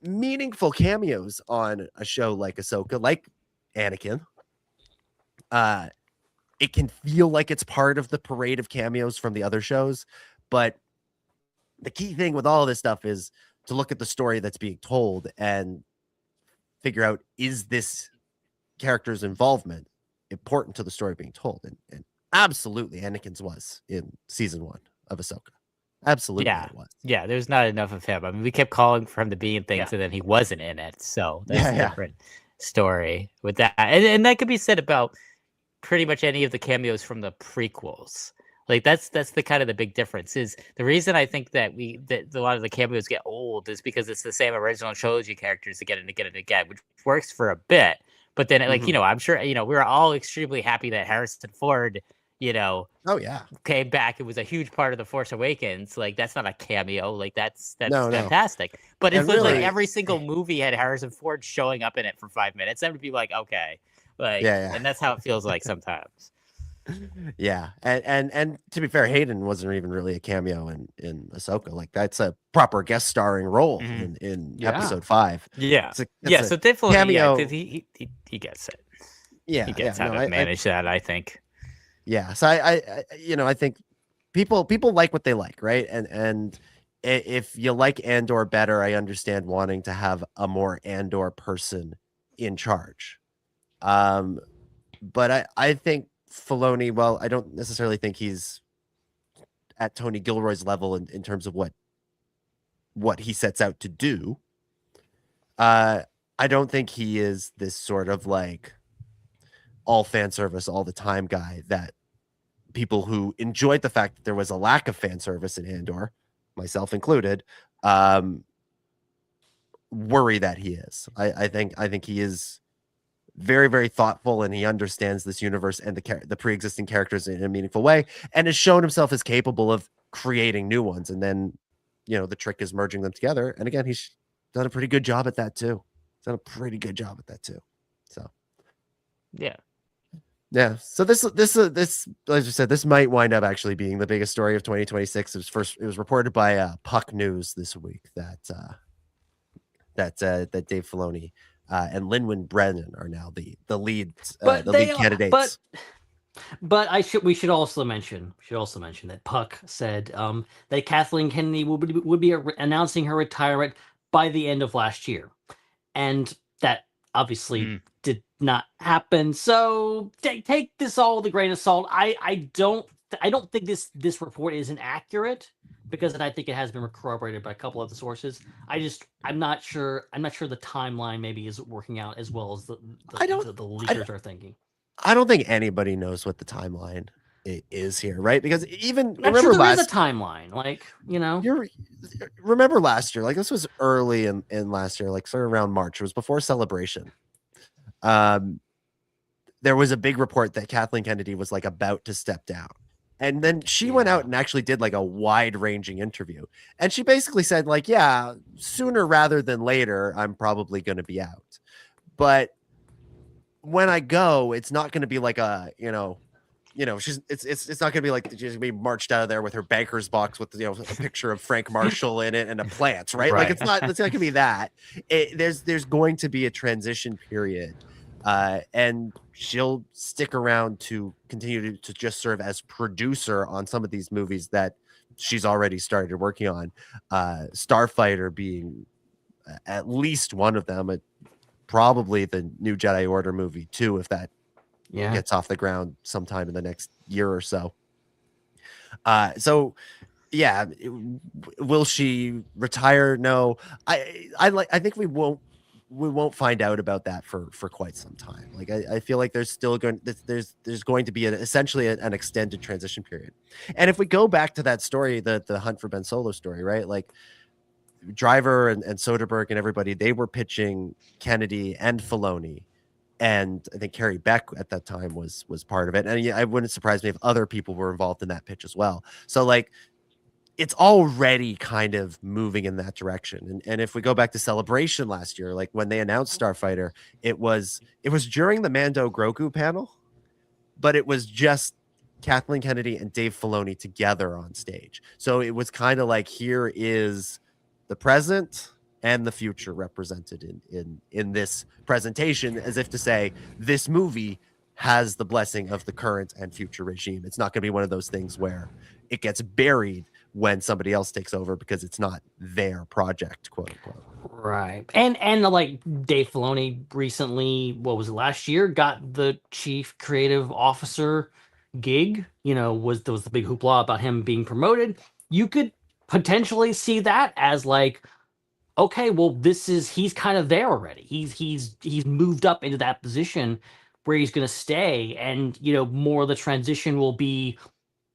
S13: meaningful cameos on a show like Ahsoka, like Anakin, it can feel like it's part of the parade of cameos from the other shows. But the key thing with all of this stuff is to look at the story that's being told and figure out, is this character's involvement important to the story being told? And absolutely, Anakin's was in season 1 of Ahsoka. Absolutely,
S12: yeah,
S13: it was.
S12: Yeah, there's not enough of him. I mean, we kept calling for him to be in things, and then he wasn't in it. So that's a different story with that. And that could be said about pretty much any of the cameos from the prequels. Like that's the kind of the big difference. Is the reason I think that a lot of the cameos get old is because it's the same original trilogy characters again and again and again, which works for a bit. But then, like, you know, I'm sure, you know, we were all extremely happy that Harrison Ford, you know, came back. It was a huge part of The Force Awakens. Like, that's not a cameo. Like, that's fantastic. No. But if really, like every single movie had Harrison Ford showing up in it for 5 minutes, that would be like, okay, like, and that's how it feels like sometimes.
S13: Yeah, and to be fair, Hayden wasn't even really a cameo in Ahsoka. Like that's a proper guest starring role in episode 5.
S12: Yeah, so definitely cameo. He gets it. Yeah, he gets how to manage that. I think.
S13: Yeah, so I think people like what they like, right? And if you like Andor better, I understand wanting to have a more Andor person in charge. But I think Filoni, well, I don't necessarily think he's at Tony Gilroy's level in terms of what he sets out to do. I don't think he is this sort of like all fan service all the time guy that people who enjoyed the fact that there was a lack of fan service in Andor, myself included, worry that he is. I think he is very, very thoughtful, and he understands this universe and the pre-existing characters in a meaningful way, and has shown himself as capable of creating new ones. And then, you know, the trick is merging them together. And again, he's done a pretty good job at that too. So, yeah. So this, as I said, this might wind up actually being the biggest story of 2026. It was reported by Puck News this week that Dave Filoni and Lin-Manuel Brennan are now the lead candidates.
S6: But we should also mention that Puck said that Kathleen Kennedy would be announcing her retirement by the end of last year, and that obviously did not happen. So take this all with a grain of salt. I don't think this report is inaccurate, because I think it has been corroborated by a couple of the sources. I'm not sure the timeline maybe is working out as well as the leakers are thinking.
S13: I don't think anybody knows what the timeline is here, right? Because even
S6: there is a timeline, like, you know,
S13: remember last year, like this was early in last year, like sort of around March. It was before Celebration. There was a big report that Kathleen Kennedy was like about to step down. And then she went out and actually did like a wide-ranging interview. And she basically said, like, yeah, sooner rather than later, I'm probably going to be out. But when I go, it's not going to be like a, it's not going to be like she's going to be marched out of there with her banker's box with, a picture of Frank Marshall in it and a plant, right? Like it's not going to be that. There's going to be a transition period. And she'll stick around to continue to just serve as producer on some of these movies that she's already started working on. Starfighter being at least one of them. Probably the new Jedi Order movie too, if that gets off the ground sometime in the next year or so. Will she retire? No, I think we won't find out about that for quite some time. Like I feel like there's going to be essentially an extended transition period. And if we go back to that story, the Hunt for Ben Solo story, right? Like Driver and Soderbergh and everybody, they were pitching Kennedy and Filoni, and I think Carrie Beck at that time was part of it. And I wouldn't surprise me if other people were involved in that pitch as well. So like it's already kind of moving in that direction. And if we go back to Celebration last year, like when they announced Starfighter, it was during the Mando Grogu panel, but it was just Kathleen Kennedy and Dave Filoni together on stage. So it was kind of like, here is the present and the future represented in this presentation, as if to say this movie has the blessing of the current and future regime. It's not going to be one of those things where it gets buried when somebody else takes over because it's not their project, quote unquote.
S6: Right. And like Dave Filoni recently, what was it, last year, got the chief creative officer gig, there was the big hoopla about him being promoted. You could potentially see that as like, okay, well, he's kind of there already. He's moved up into that position where he's going to stay, and more of the transition will be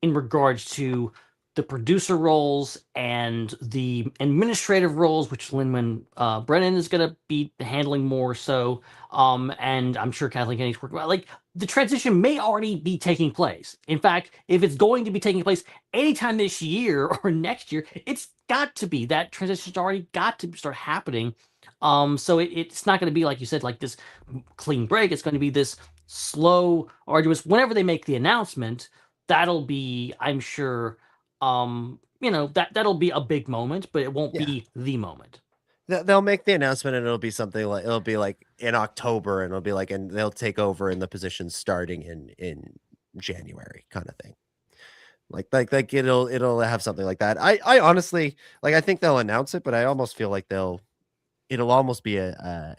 S6: in regards to the producer roles and the administrative roles, which Lin-Manuel Brennan is going to be handling more so. And I'm sure Kathleen Kennedy's working about, like, the transition may already be taking place. In fact, if it's going to be taking place anytime this year or next year, it's got to be. That transition's already got to start happening. So it's not going to be, like you said, like this clean break. It's going to be this slow, arduous. Whenever they make the announcement, that'll be, I'm sure, that'll be a big moment, but it won't be the moment.
S13: They'll make the announcement and it'll be something like, it'll be like in October, and it'll be like, and they'll take over in the position starting in January, kind of thing. Like it'll have something like that. I honestly, like, I think they'll announce it, but I almost feel like it'll almost be there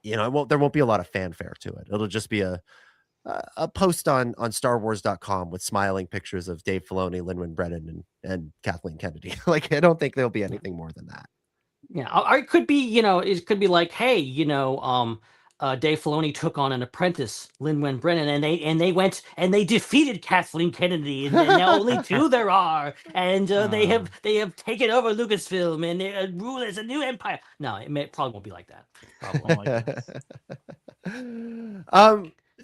S13: won't be a lot of fanfare to it. It'll just be a post on StarWars.com with smiling pictures of Dave Filoni, Lin-Manuel Brennan, and Kathleen Kennedy. Like, I don't think there'll be anything more than that.
S6: Yeah, or it could be, it could be like, hey, Dave Filoni took on an apprentice, Lin-Manuel Brennan, and they went and they defeated Kathleen Kennedy, and now only two there are, and they have taken over Lucasfilm, and they rule as a new empire. No, probably won't be like that. Probably.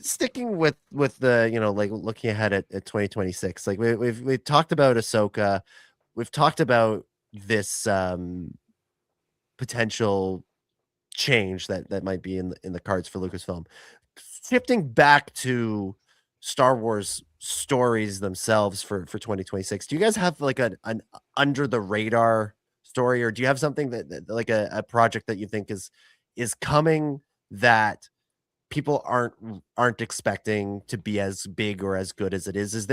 S13: Sticking with the like looking ahead at 2026, like we've talked about Ahsoka, we've talked about this potential change that might be in the cards for Lucasfilm. Shifting back to Star Wars stories themselves for 2026, do you guys have like an under the radar story, or do you have something that like a project that you think is coming that people aren't expecting to be as big or as good as it is? Is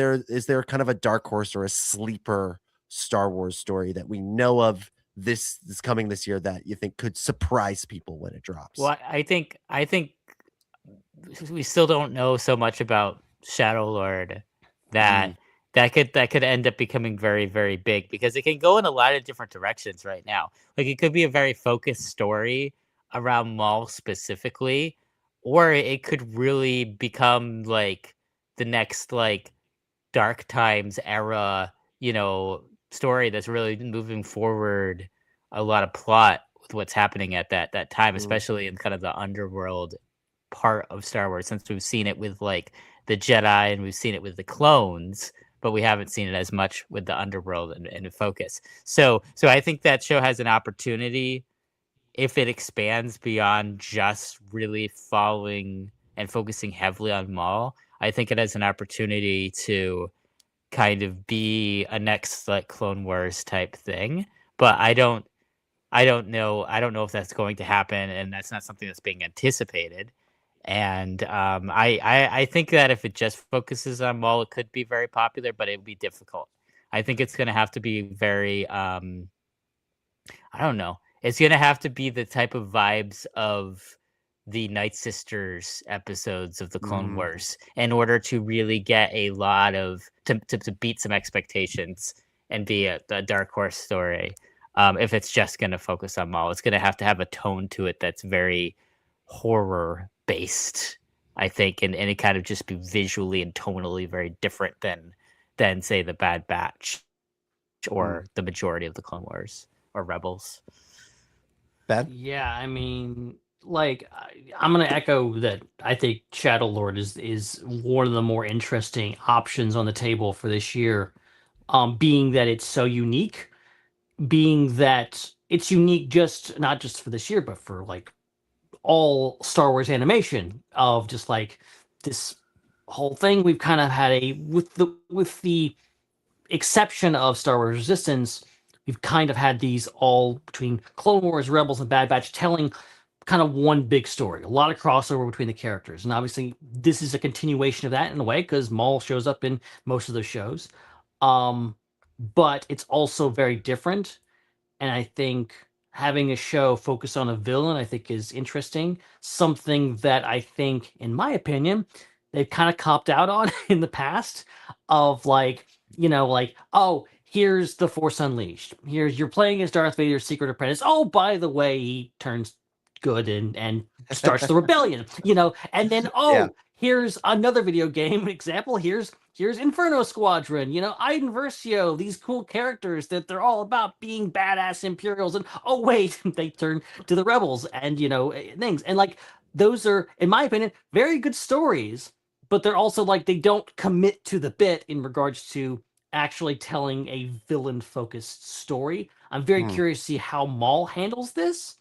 S13: there kind of a dark horse or a sleeper Star Wars story that we know of this is coming this year that you think could surprise people when it drops?
S12: Well, I think we still don't know so much about Shadow Lord that could end up becoming very, very big, because it can go in a lot of different directions right now. Like, it could be a very focused story around Maul specifically, or it could really become like the next like Dark Times era, story that's really moving forward a lot of plot with what's happening at that time, especially in kind of the underworld part of Star Wars, since we've seen it with like the Jedi and we've seen it with the clones, but we haven't seen it as much with the Underworld and Focus. So I think that show has an opportunity if it expands beyond just really following and focusing heavily on Maul. I think it has an opportunity to kind of be a next like Clone Wars type thing, but I don't know if that's going to happen, and that's not something that's being anticipated. And I think that if it just focuses on Maul, it could be very popular, but it would be difficult. I think it's going to have to be very I don't know. It's going to have to be the type of vibes of the Night Sisters episodes of the Clone Wars in order to really get a lot of to beat some expectations and be a Dark Horse story. If it's just going to focus on Maul, it's going to have a tone to it that's very horror based, I think, and it kind of just be visually and tonally very different than say the Bad Batch or the majority of the Clone Wars or Rebels.
S13: Ben?
S6: Yeah, I mean, like, I'm going to echo that. I think Shadow Lord is one of the more interesting options on the table for this year, being that it's so unique, being that it's unique not just for this year, but for like all Star Wars animation, of just like this whole thing. We've kind of had with the exception of Star Wars Resistance, we've kind of had these all between Clone Wars, Rebels, and Bad Batch telling kind of one big story. A lot of crossover between the characters. And obviously this is a continuation of that in a way, because Maul shows up in most of those shows. But it's also very different. And I think having a show focus on a villain, I think, is interesting. Something that I think, in my opinion, they've kind of copped out on in the past, of like, like, oh, here's the Force Unleashed. You're playing as Darth Vader's secret apprentice. Oh, by the way, he turns good and starts the rebellion, and then here's another video game example. Here's Inferno Squadron, Iden Versio, these cool characters that they're all about being badass Imperials, and oh wait, they turn to the Rebels, and things, and like those are, in my opinion, very good stories, but they're also like they don't commit to the bit in regards to actually telling a villain focused story. I'm very curious to see how Maul handles this,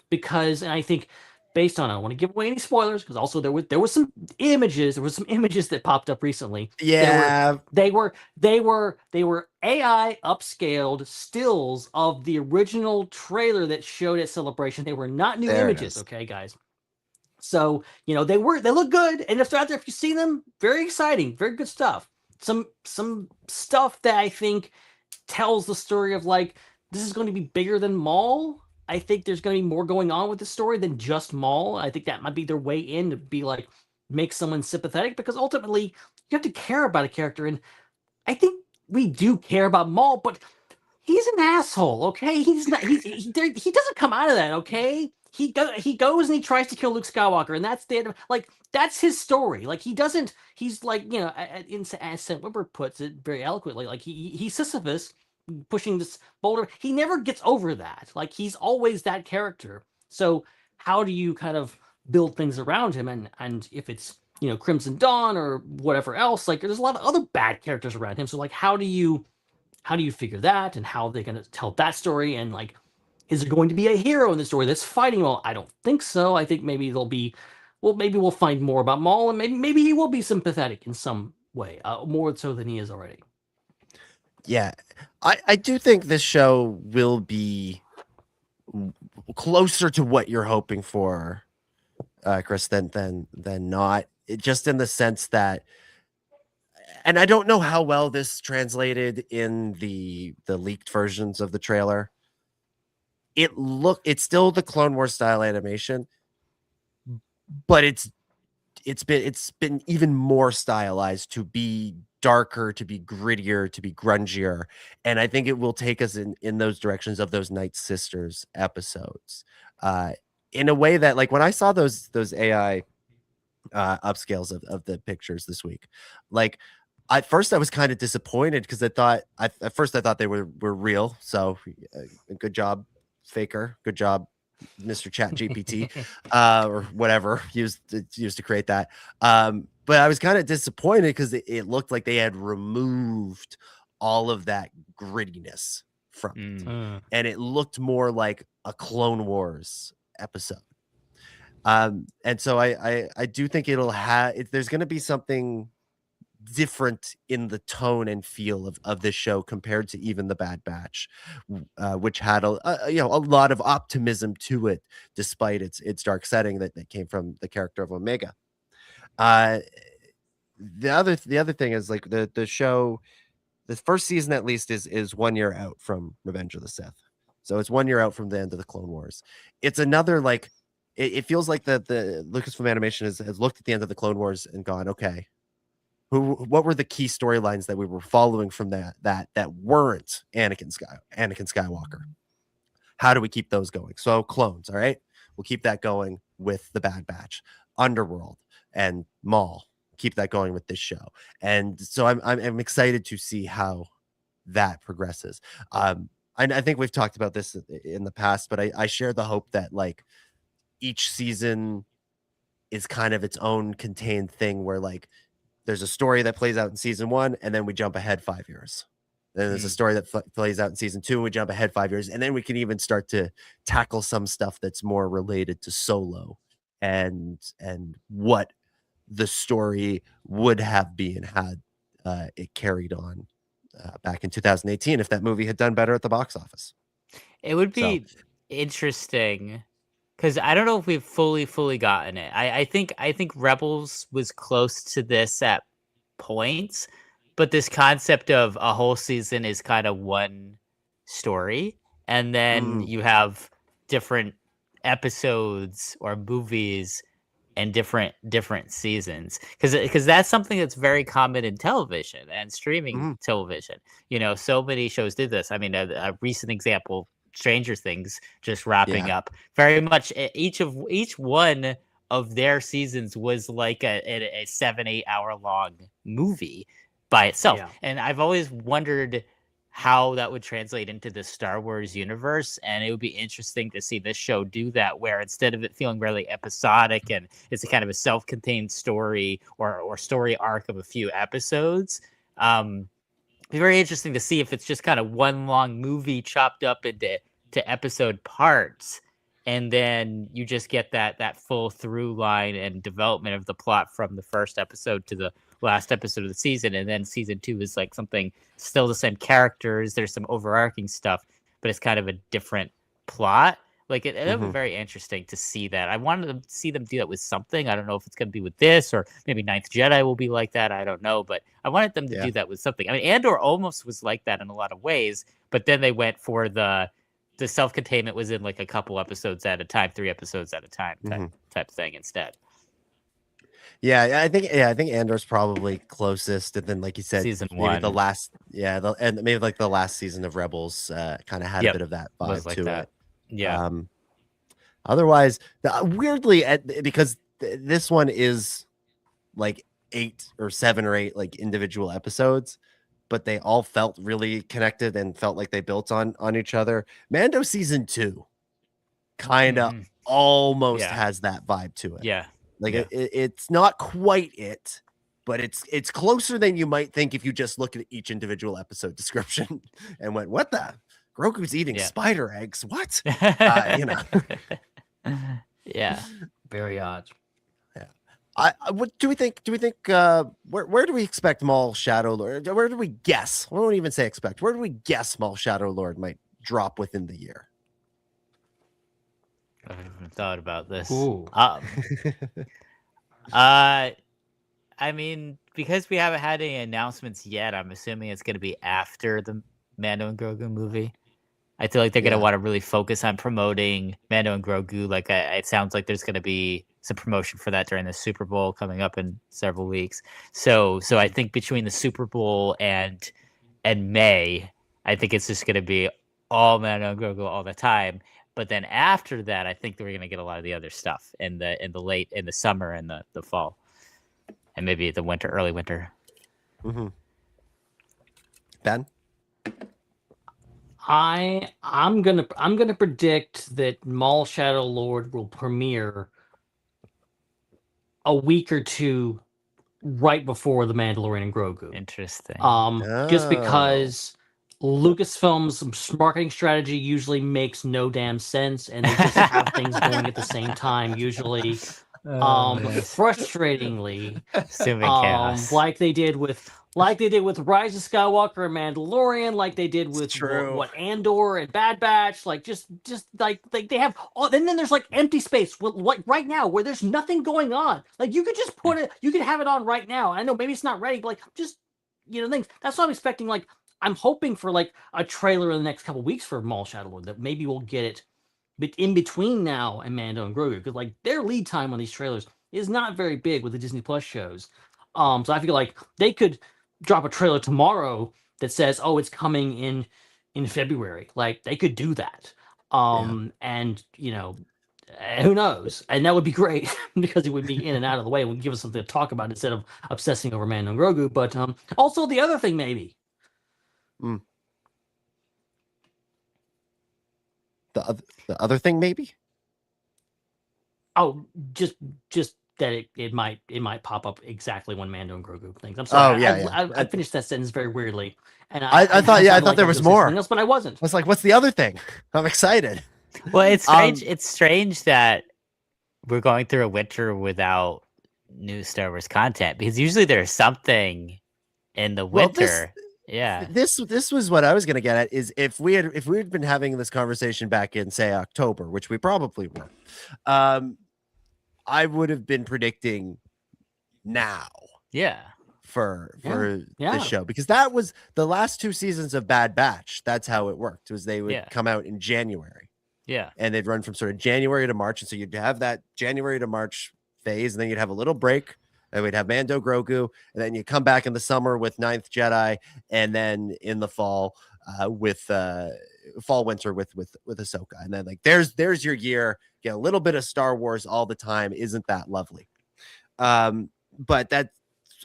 S6: because, and I think based on, I don't want to give away any spoilers, because also there was some images that popped up recently.
S13: Yeah,
S6: they were AI upscaled stills of the original trailer that showed at Celebration. They were not new images, okay, guys. So they look good, and if they're out there, if you see them, very exciting, very good stuff. Some stuff that I think tells the story of like, this is going to be bigger than Maul. I think there's going to be more going on with the story than just Maul. I think that might be their way in to be like, make someone sympathetic, because ultimately you have to care about a character. And I think we do care about Maul, but he's an asshole. Okay. He's not, he doesn't come out of that. Okay. He goes and he tries to kill Luke Skywalker, and that's the end of, like, that's his story. Like, he's like, as Sam Webber puts it very eloquently, like he's Sisyphus pushing this boulder. He never gets over that. Like, he's always that character. So how do you kind of build things around him? And if it's, Crimson Dawn or whatever else, like, there's a lot of other bad characters around him. So like, how do you figure that, and how they're going to tell that story? And like, is there going to be a hero in the story that's fighting Maul? I don't think so. I think maybe maybe we'll find more about Maul, and maybe he will be sympathetic in some way, more so than he is already.
S13: Yeah, I do think this show will be closer to what you're hoping for, Chris, than not. Just in the sense that, and I don't know how well this translated in the leaked versions of the trailer. It's still the Clone Wars style animation, but it's been even more stylized to be darker, to be grittier, to be grungier, and I think it will take us in those directions of those Night Sisters episodes, in a way that, like, when I saw those AI upscales of the pictures this week, like, at first I was kind of disappointed, because at first I thought they were real. So good job, Faker. Good job, Mr. Chat GPT, or whatever used to create that. but I was kind of disappointed because it looked like they had removed all of that grittiness from it, and it looked more like a Clone Wars episode. And so I do think it'll there's going to be something different in the tone and feel of this show compared to even the Bad Batch, which had a lot of optimism to it despite its dark setting that came from the character of Omega. The other thing is like the show, the first season at least is 1 year out from Revenge of the Sith, so it's 1 year out from the end of the Clone Wars. It's another like it feels like the Lucasfilm Animation has looked at the end of the Clone Wars and gone, okay, what were the key storylines that we were following from that weren't Anakin Skywalker? How do we keep those going? So clones, all right, we'll keep that going with the Bad Batch, Underworld, and Maul. Keep that going with this show, and so I'm excited to see how that progresses. I think we've talked about this in the past, but I share the hope that like each season is kind of its own contained thing where like there's a story that plays out in season 1 and then we jump ahead 5 years. Then there's a story that plays out in season 2 and we jump ahead 5 years, and then we can even start to tackle some stuff that's more related to Solo and what the story would have been had it carried on back in 2018 if that movie had done better at the box office.
S12: It would be interesting because I don't know if we've fully gotten it. I think Rebels was close to this at points, but this concept of a whole season is kind of one story, and then you have different episodes or movies and different seasons, because that's something that's very common in television and streaming television. You know, so many shows did this. I mean, a recent example, Stranger Things, just wrapping up. Very much each one of their seasons was like a 7-8 hour long movie by itself. And I've always wondered how that would translate into the Star Wars universe, and it would be interesting to see this show do that, where instead of it feeling really episodic and it's a kind of a self-contained story or story arc of a few episodes, it'd be very interesting to see if it's just kind of one long movie chopped up into episode parts, and then you just get that full through line and development of the plot from the first episode to the last episode of the season, and then season 2 is like something still the same characters, there's some overarching stuff, but it's kind of a different plot. Like it would be very interesting to see that. I wanted to see them do that with something. I don't know if it's going to be with this, or maybe Ninth Jedi will be like that. I don't know, but I wanted them to do that with something. I mean, Andor almost was like that in a lot of ways, but then they went for the self-containment was in like a couple episodes at a time, 3 episodes at a time type thing instead.
S13: I think Andor's probably closest, and then like you said,
S12: season
S13: maybe
S12: 1,
S13: the last, and maybe like the last season of Rebels kind of had a bit of that vibe like to it.
S12: Yeah.
S13: Otherwise, weirdly, because this one is like 8 or 7 or 8 like individual episodes, but they all felt really connected and felt like they built on each other. Mando season 2 kind of almost has that vibe to it. It's not quite it, but it's closer than you might think if you just look at each individual episode description and went, what the? Grogu's eating spider eggs. What?
S6: Very odd.
S13: What do we think? Do we think where do we expect Maul Shadow Lord? Where do we guess? We won't even say expect. Where do we guess Maul Shadow Lord might drop within the year?
S12: I haven't thought about this. I mean, because we haven't had any announcements yet, I'm assuming it's going to be after the Mando and Grogu movie. I feel like they're going to want to really focus on promoting Mando and Grogu. Like, it sounds like there's going to be some promotion for that during the Super Bowl coming up in several weeks. So I think between the Super Bowl and May, I think it's just going to be all Mando and Grogu all the time. But then after that, I think we're going to get a lot of the other stuff in the summer and the fall, and maybe the winter, early winter.
S13: Ben,
S6: I'm gonna predict that Maul Shadow Lord will premiere a week or two right before The Mandalorian and Grogu.
S12: Interesting.
S6: Just because Lucasfilm's marketing strategy usually makes no damn sense, and they just have things going at the same time, usually. Frustratingly,
S12: Assuming chaos.
S6: like they did with Rise of Skywalker and Mandalorian, like they did with what Andor and Bad Batch, like just like they have all, and then there's like empty space like right now where there's nothing going on. Like you could just put it, you could have it on right now. I know maybe it's not ready, but like just things. That's what I'm expecting. Like I'm hoping for like a trailer in the next couple weeks for Maul Shadowlord, that maybe we'll get it. But in between now and Mando and Grogu, because like their lead time on these trailers is not very big with the Disney Plus shows. So I feel like they could drop a trailer tomorrow that says, "Oh, it's coming in February." Like they could do that. And who knows? And that would be great because it would be in and out of the way and would give us something to talk about instead of obsessing over Mando and Grogu. But also the other thing, maybe.
S13: The other thing, maybe.
S6: Oh, just that it might pop up exactly when Mando and Grogu things. I'm sorry. I finished that sentence very weirdly, and
S13: I thought there was more.
S6: Else, but I wasn't.
S13: I was like, "What's the other thing?" I'm excited.
S12: Well, it's strange. It's strange that we're going through a winter without new Star Wars content, because usually there's something in the winter.
S13: This was what I was going to get at, is if we had been having this conversation back in, say, October, which we probably were, I would have been predicting now. For this show, because that was the last 2 seasons of Bad Batch. That's how it worked. Was they would come out in January. And they'd run from sort of January to March, and so you'd have that January to March phase, and then you'd have a little break. And we'd have Mando, Grogu, and then you come back in the summer with Ninth Jedi, and then in the fall with winter with Ahsoka, and then like there's your year. Get a little bit of Star Wars all the time. Isn't that lovely? But that's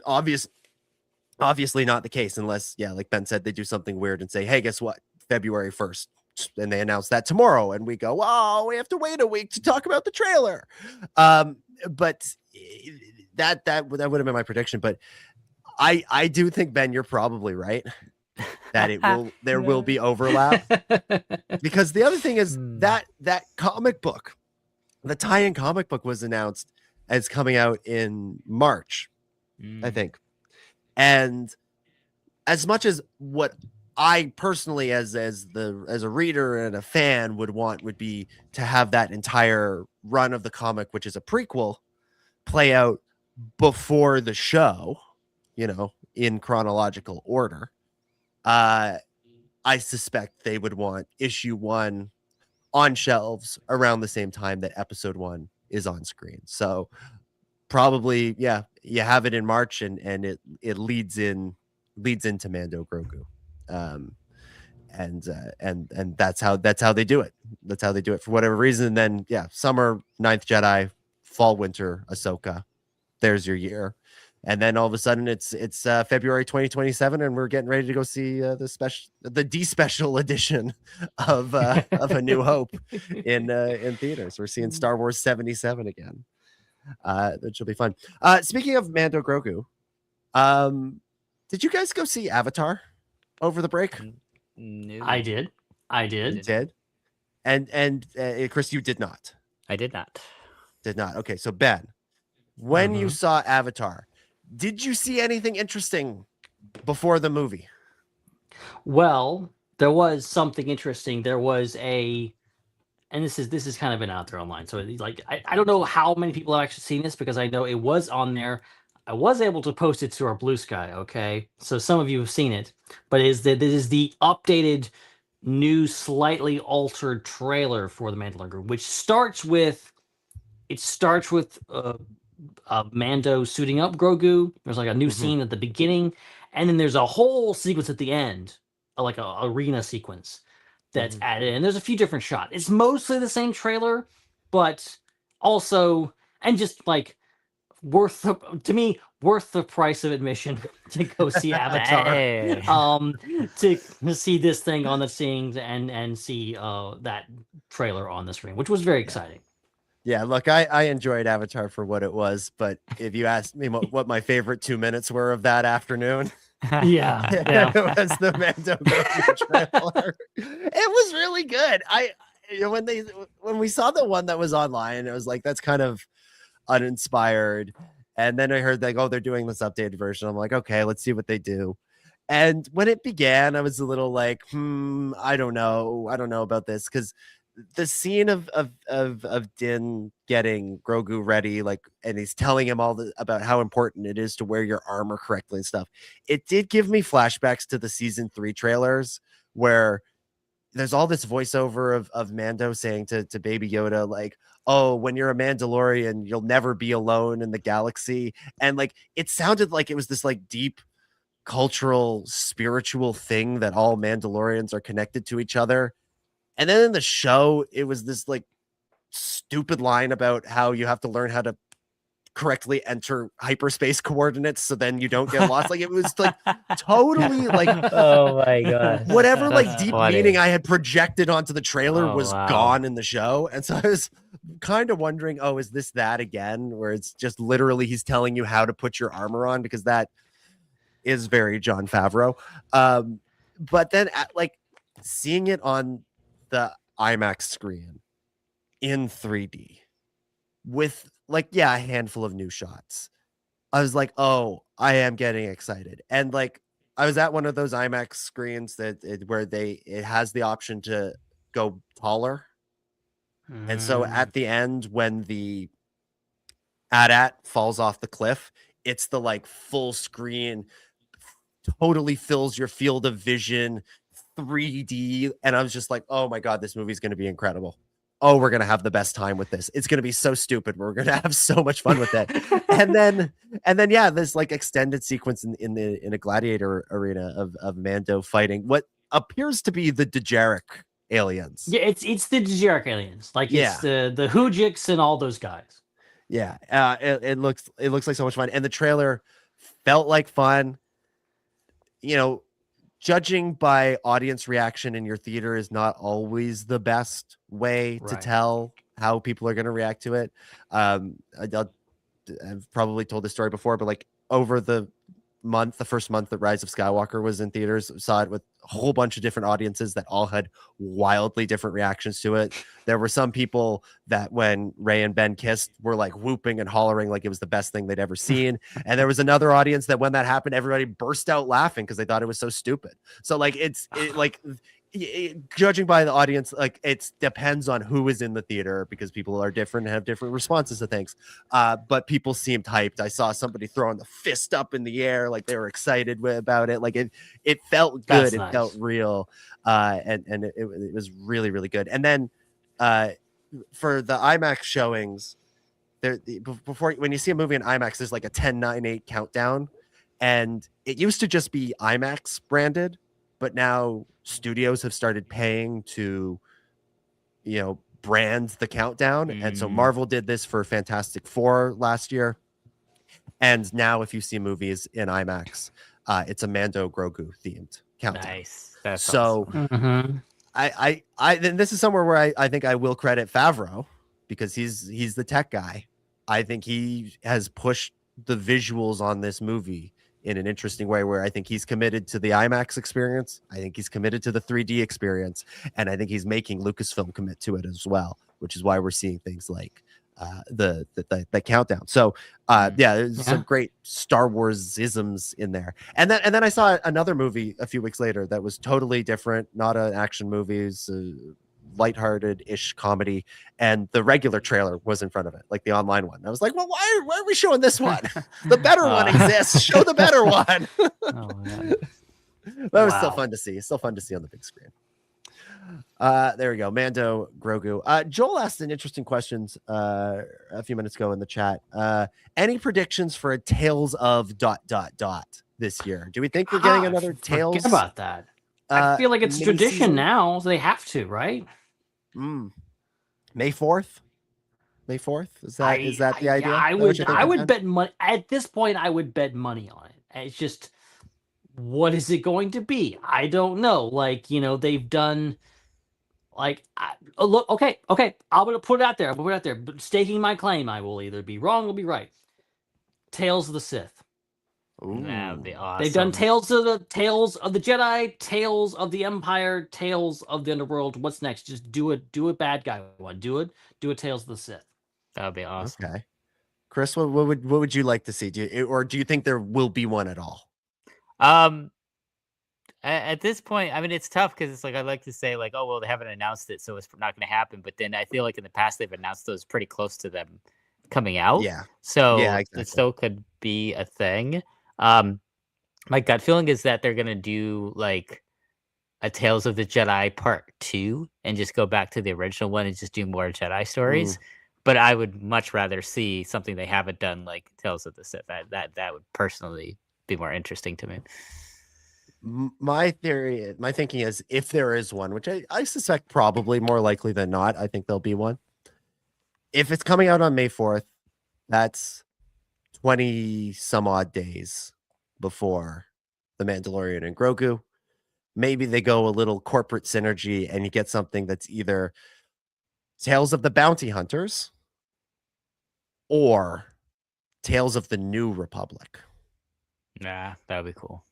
S13: obviously not the case unless, like Ben said, they do something weird and say, "Hey, guess what? February 1st," and they announce that tomorrow, and we go, "Oh, we have to wait a week to talk about the trailer." But that would have been my prediction, but I do think, Ben, you're probably right that there will be overlap, because the other thing is that comic book, the tie-in comic book, was announced as coming out in March, I think, and as much as what I personally, as a reader and a fan, would be to have that entire run of the comic, which is a prequel, play out before the show, in chronological order. I suspect they would want issue 1 on shelves around the same time that episode 1 is on screen. So probably, you have it in March, and it leads into Mando, Grogu. And that's how they do it. That's how they do it for whatever reason. And then summer, Ninth Jedi, fall, winter, Ahsoka. There's your year. And then all of a sudden it's February 2027, and we're getting ready to go see the special edition of A New Hope in theaters. We're seeing Star Wars 77 again, which will be fun. Speaking of Mando, Grogu, did you guys go see Avatar over the break?
S12: No.
S6: I did.
S13: You did? And Chris, you did not.
S12: I did not.
S13: Did not. Okay, so Ben, when you saw Avatar, did you see anything interesting before the movie?
S6: Well, there was something interesting. There was and this is kind of been out there online. So like I don't know how many people have actually seen this, because I know it was on there. I was able to post it to our Blue Sky. Okay, so some of you have seen it, but this is the updated, new, slightly altered trailer for the Mandalorian Group, which starts with Mando suiting up Grogu. There's like a new scene at the beginning, and then there's a whole sequence at the end, like a arena sequence that's added. And there's a few different shots. It's mostly the same trailer, but also, and just like worth the price of admission to go see Avatar. to see this thing on the scenes and see that trailer on the screen, which was very exciting.
S13: Yeah, look, I enjoyed Avatar for what it was, but if you asked me what my favorite 2 minutes were of that afternoon,
S6: Yeah.
S13: it was the Mando Grogu trailer. It was really good. When we saw the one that was online, it was like, that's kind of uninspired. And then I heard like, oh, they're doing this updated version. I'm like, okay, let's see what they do. And when it began, I was a little like, I don't know about this, because the scene of Din getting Grogu ready, like, and he's telling him about how important it is to wear your armor correctly and stuff. It did give me flashbacks to the season 3 trailers where there's all this voiceover of Mando saying to Baby Yoda, like, oh, when you're a Mandalorian, you'll never be alone in the galaxy. And like, it sounded like it was this like deep cultural, spiritual thing that all Mandalorians are connected to each other. And then in the show, it was this like stupid line about how you have to learn how to correctly enter hyperspace coordinates so then you don't get lost. Like, it was like totally like,
S12: oh my god,
S13: whatever like deep meaning I had projected onto the trailer was gone in the show. And so I was kind of wondering, oh, is this that again, where it's just literally he's telling you how to put your armor on, because that is very Jon Favreau. But then like seeing it on the IMAX screen in 3D with like, a handful of new shots, I was like, oh, I am getting excited. And like, I was at one of those IMAX screens where it has the option to go taller. And so at the end, when the AT-AT falls off the cliff, it's the like full screen, totally fills your field of vision, 3D. And I was just like, oh my God, this movie's going to be incredible. Oh, we're going to have the best time with this. It's going to be so stupid. We're going to have so much fun with it. and then, yeah, this like extended sequence in a gladiator arena of Mando fighting what appears to be the Dejarik aliens.
S6: Yeah, it's the Dejarik aliens. Like, it's the Hujiks and all those guys.
S13: Yeah. It looks like so much fun. And the trailer felt like fun. You know, judging by audience reaction in your theater is not always the best way to tell how people are going to react to it. I've probably told this story before, but like over the first month that Rise of Skywalker was in theaters, saw it with a whole bunch of different audiences that all had wildly different reactions to it. There were some people that when Rey and Ben kissed were like whooping and hollering like it was the best thing they'd ever seen. And there was another audience that when that happened, everybody burst out laughing because they thought it was so stupid. So like, judging by the audience, like it depends on who is in the theater, because people are different and have different responses to things. But people seemed hyped. I saw somebody throwing the fist up in the air, like they were excited about it. Like it felt good. It felt real. And it was really, really good. And then for the IMAX showings, when you see a movie in IMAX, there's like a 10, 9, 8 countdown. And it used to just be IMAX branded, but now studios have started paying to, brand the countdown. And so Marvel did this for Fantastic Four last year. And now if you see movies in IMAX, it's a Mando Grogu themed countdown.
S12: Nice. That's
S13: so
S12: awesome.
S13: I then this is somewhere where I think I will credit Favreau, because he's the tech guy. I think he has pushed the visuals on this movie in an interesting way, where I think he's committed to the IMAX experience. I think he's committed to the 3D experience. And I think he's making Lucasfilm commit to it as well, which is why we're seeing things like the countdown. So there's some great Star Wars isms in there. And then I saw another movie a few weeks later that was totally different, not an action movie, it's a lighthearted-ish comedy, and the regular trailer was in front of it, like the online one. I was like, well, why are we showing this one? The better one exists. Show the better one. That was still fun to see. It's still fun to see on the big screen. There we go. Mando Grogu. Joel asked an interesting questions a few minutes ago in the chat. Any predictions for a Tales of ... this year? Do we think we're getting another Tales?
S6: Forget about that. I feel like it's tradition now, so they have to, right?
S13: May 4th. May 4th. Is that the idea?
S6: I would bet money at this point. I would bet money on it. It's just, what is it going to be? I don't know. Like, they've done Like, look, okay, I'm gonna put it out there. I'm gonna put it out there. But staking my claim, I will either be wrong or be right. Tales of the Sith.
S12: Ooh. That would be awesome.
S6: They've done Tales of the Jedi, Tales of the Empire, Tales of the Underworld. What's next? Just do a bad guy one. Do a Tales of the Sith.
S12: That would be awesome.
S13: Okay, Chris, what would you like to see? Do you think there will be one at all?
S12: At this point, I mean, it's tough because it's like, I'd like to say like, oh, well, they haven't announced it, so it's not going to happen. But then I feel like in the past, they've announced those pretty close to them coming out.
S13: Yeah.
S12: So
S13: Yeah, exactly.
S12: it still could be a thing. My gut feeling is that they're going to do like a Tales of the Jedi Part 2 and just go back to the original one and just do more Jedi stories. But I would much rather see something they haven't done like Tales of the Sith. That would personally be more interesting to me.
S13: My thinking is, if there is one, which I suspect probably more likely than not, I think there'll be one. If it's coming out on May 4th, that's 20 some odd days before The Mandalorian and Grogu. Maybe they go a little corporate synergy and you get something that's either Tales of the Bounty Hunters or Tales of the New Republic.
S12: Nah, that would be cool.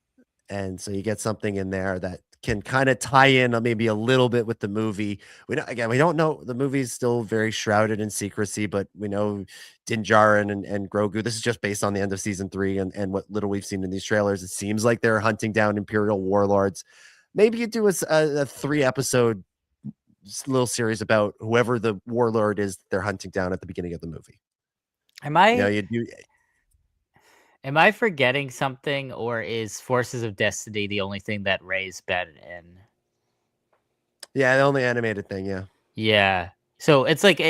S13: And so you get something in there that can kind of tie in maybe a little bit with the movie. We don't know. The movie's still very shrouded in secrecy, but we know Din Djarin and Grogu. This is just based on the end of season 3 and what little we've seen in these trailers. It seems like they're hunting down Imperial warlords. Maybe you do a 3-episode little series about whoever the warlord is they're hunting down at the beginning of the movie.
S12: Am I forgetting something, or is Forces of Destiny the only thing that Rey's been in?
S13: Yeah, the only animated thing, yeah.
S12: Yeah. So it's like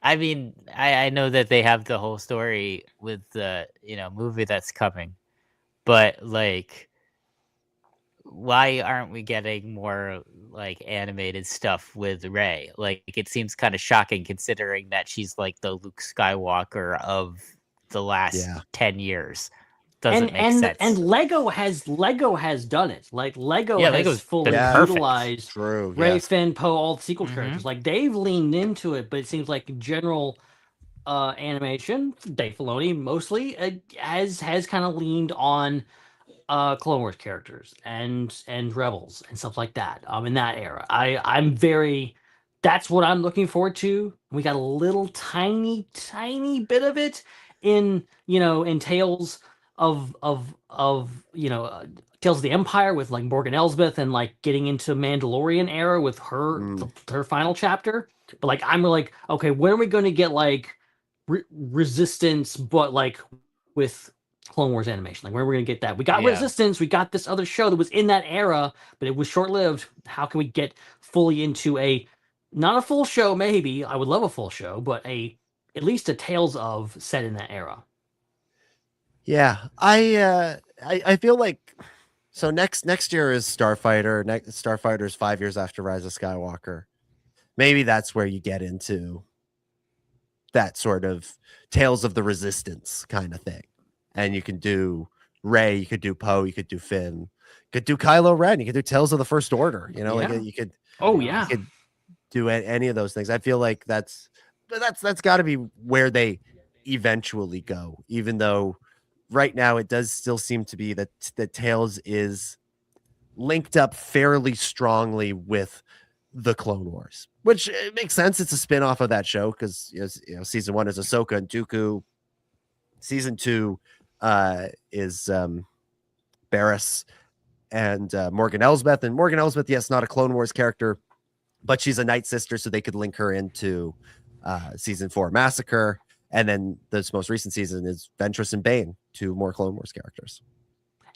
S12: I mean, I know that they have the whole story with the, movie that's coming. But like, why aren't we getting more like animated stuff with Rey? Like, it seems kind of shocking considering that she's like the Luke Skywalker of the last 10 years. Doesn't make sense.
S6: And Lego has done it. Like Lego has
S12: Lego's
S6: fully utilized Rey, Finn, Poe, all the sequel characters. Like they've leaned into it, but it seems like in general animation, Dave Filoni mostly has kind of leaned on Clone Wars characters and Rebels and stuff like that. In that era, that's what I'm looking forward to. We got a little tiny bit of it in Tales of Tales of the Empire with like Morgan Elsbeth and like getting into Mandalorian era with her final chapter. But like I'm like, okay, when are we going to get like Resistance, but like with Clone Wars animation? Like when are we going to get that? We got Resistance, we got this other show that was in that era, but it was short-lived. How can we get fully into not a full show? Maybe I would love a full show, but at least a Tales of set in that era.
S13: Yeah, I feel like so next year is Starfighter. Starfighter's 5 years after Rise of Skywalker. Maybe that's where you get into that sort of Tales of the Resistance kind of thing, and you can do Rey, you could do Poe, you could do Finn, you could do Kylo Ren, you could do Tales of the First Order. Like you could.
S6: Oh yeah,
S13: you could do any of those things. I feel like that's got to be where they eventually go, even though right now it does still seem to be that Tales is linked up fairly strongly with the Clone Wars, which makes sense. It's a spin-off of that show because season 1 is Ahsoka and Dooku. Season 2 is Barriss and Morgan Elsbeth. And Morgan Elsbeth, yes, not a Clone Wars character, but she's a Night Sister, so they could link her into season 4 Massacre. And then this most recent season is Ventress and Bane, 2 more Clone Wars characters.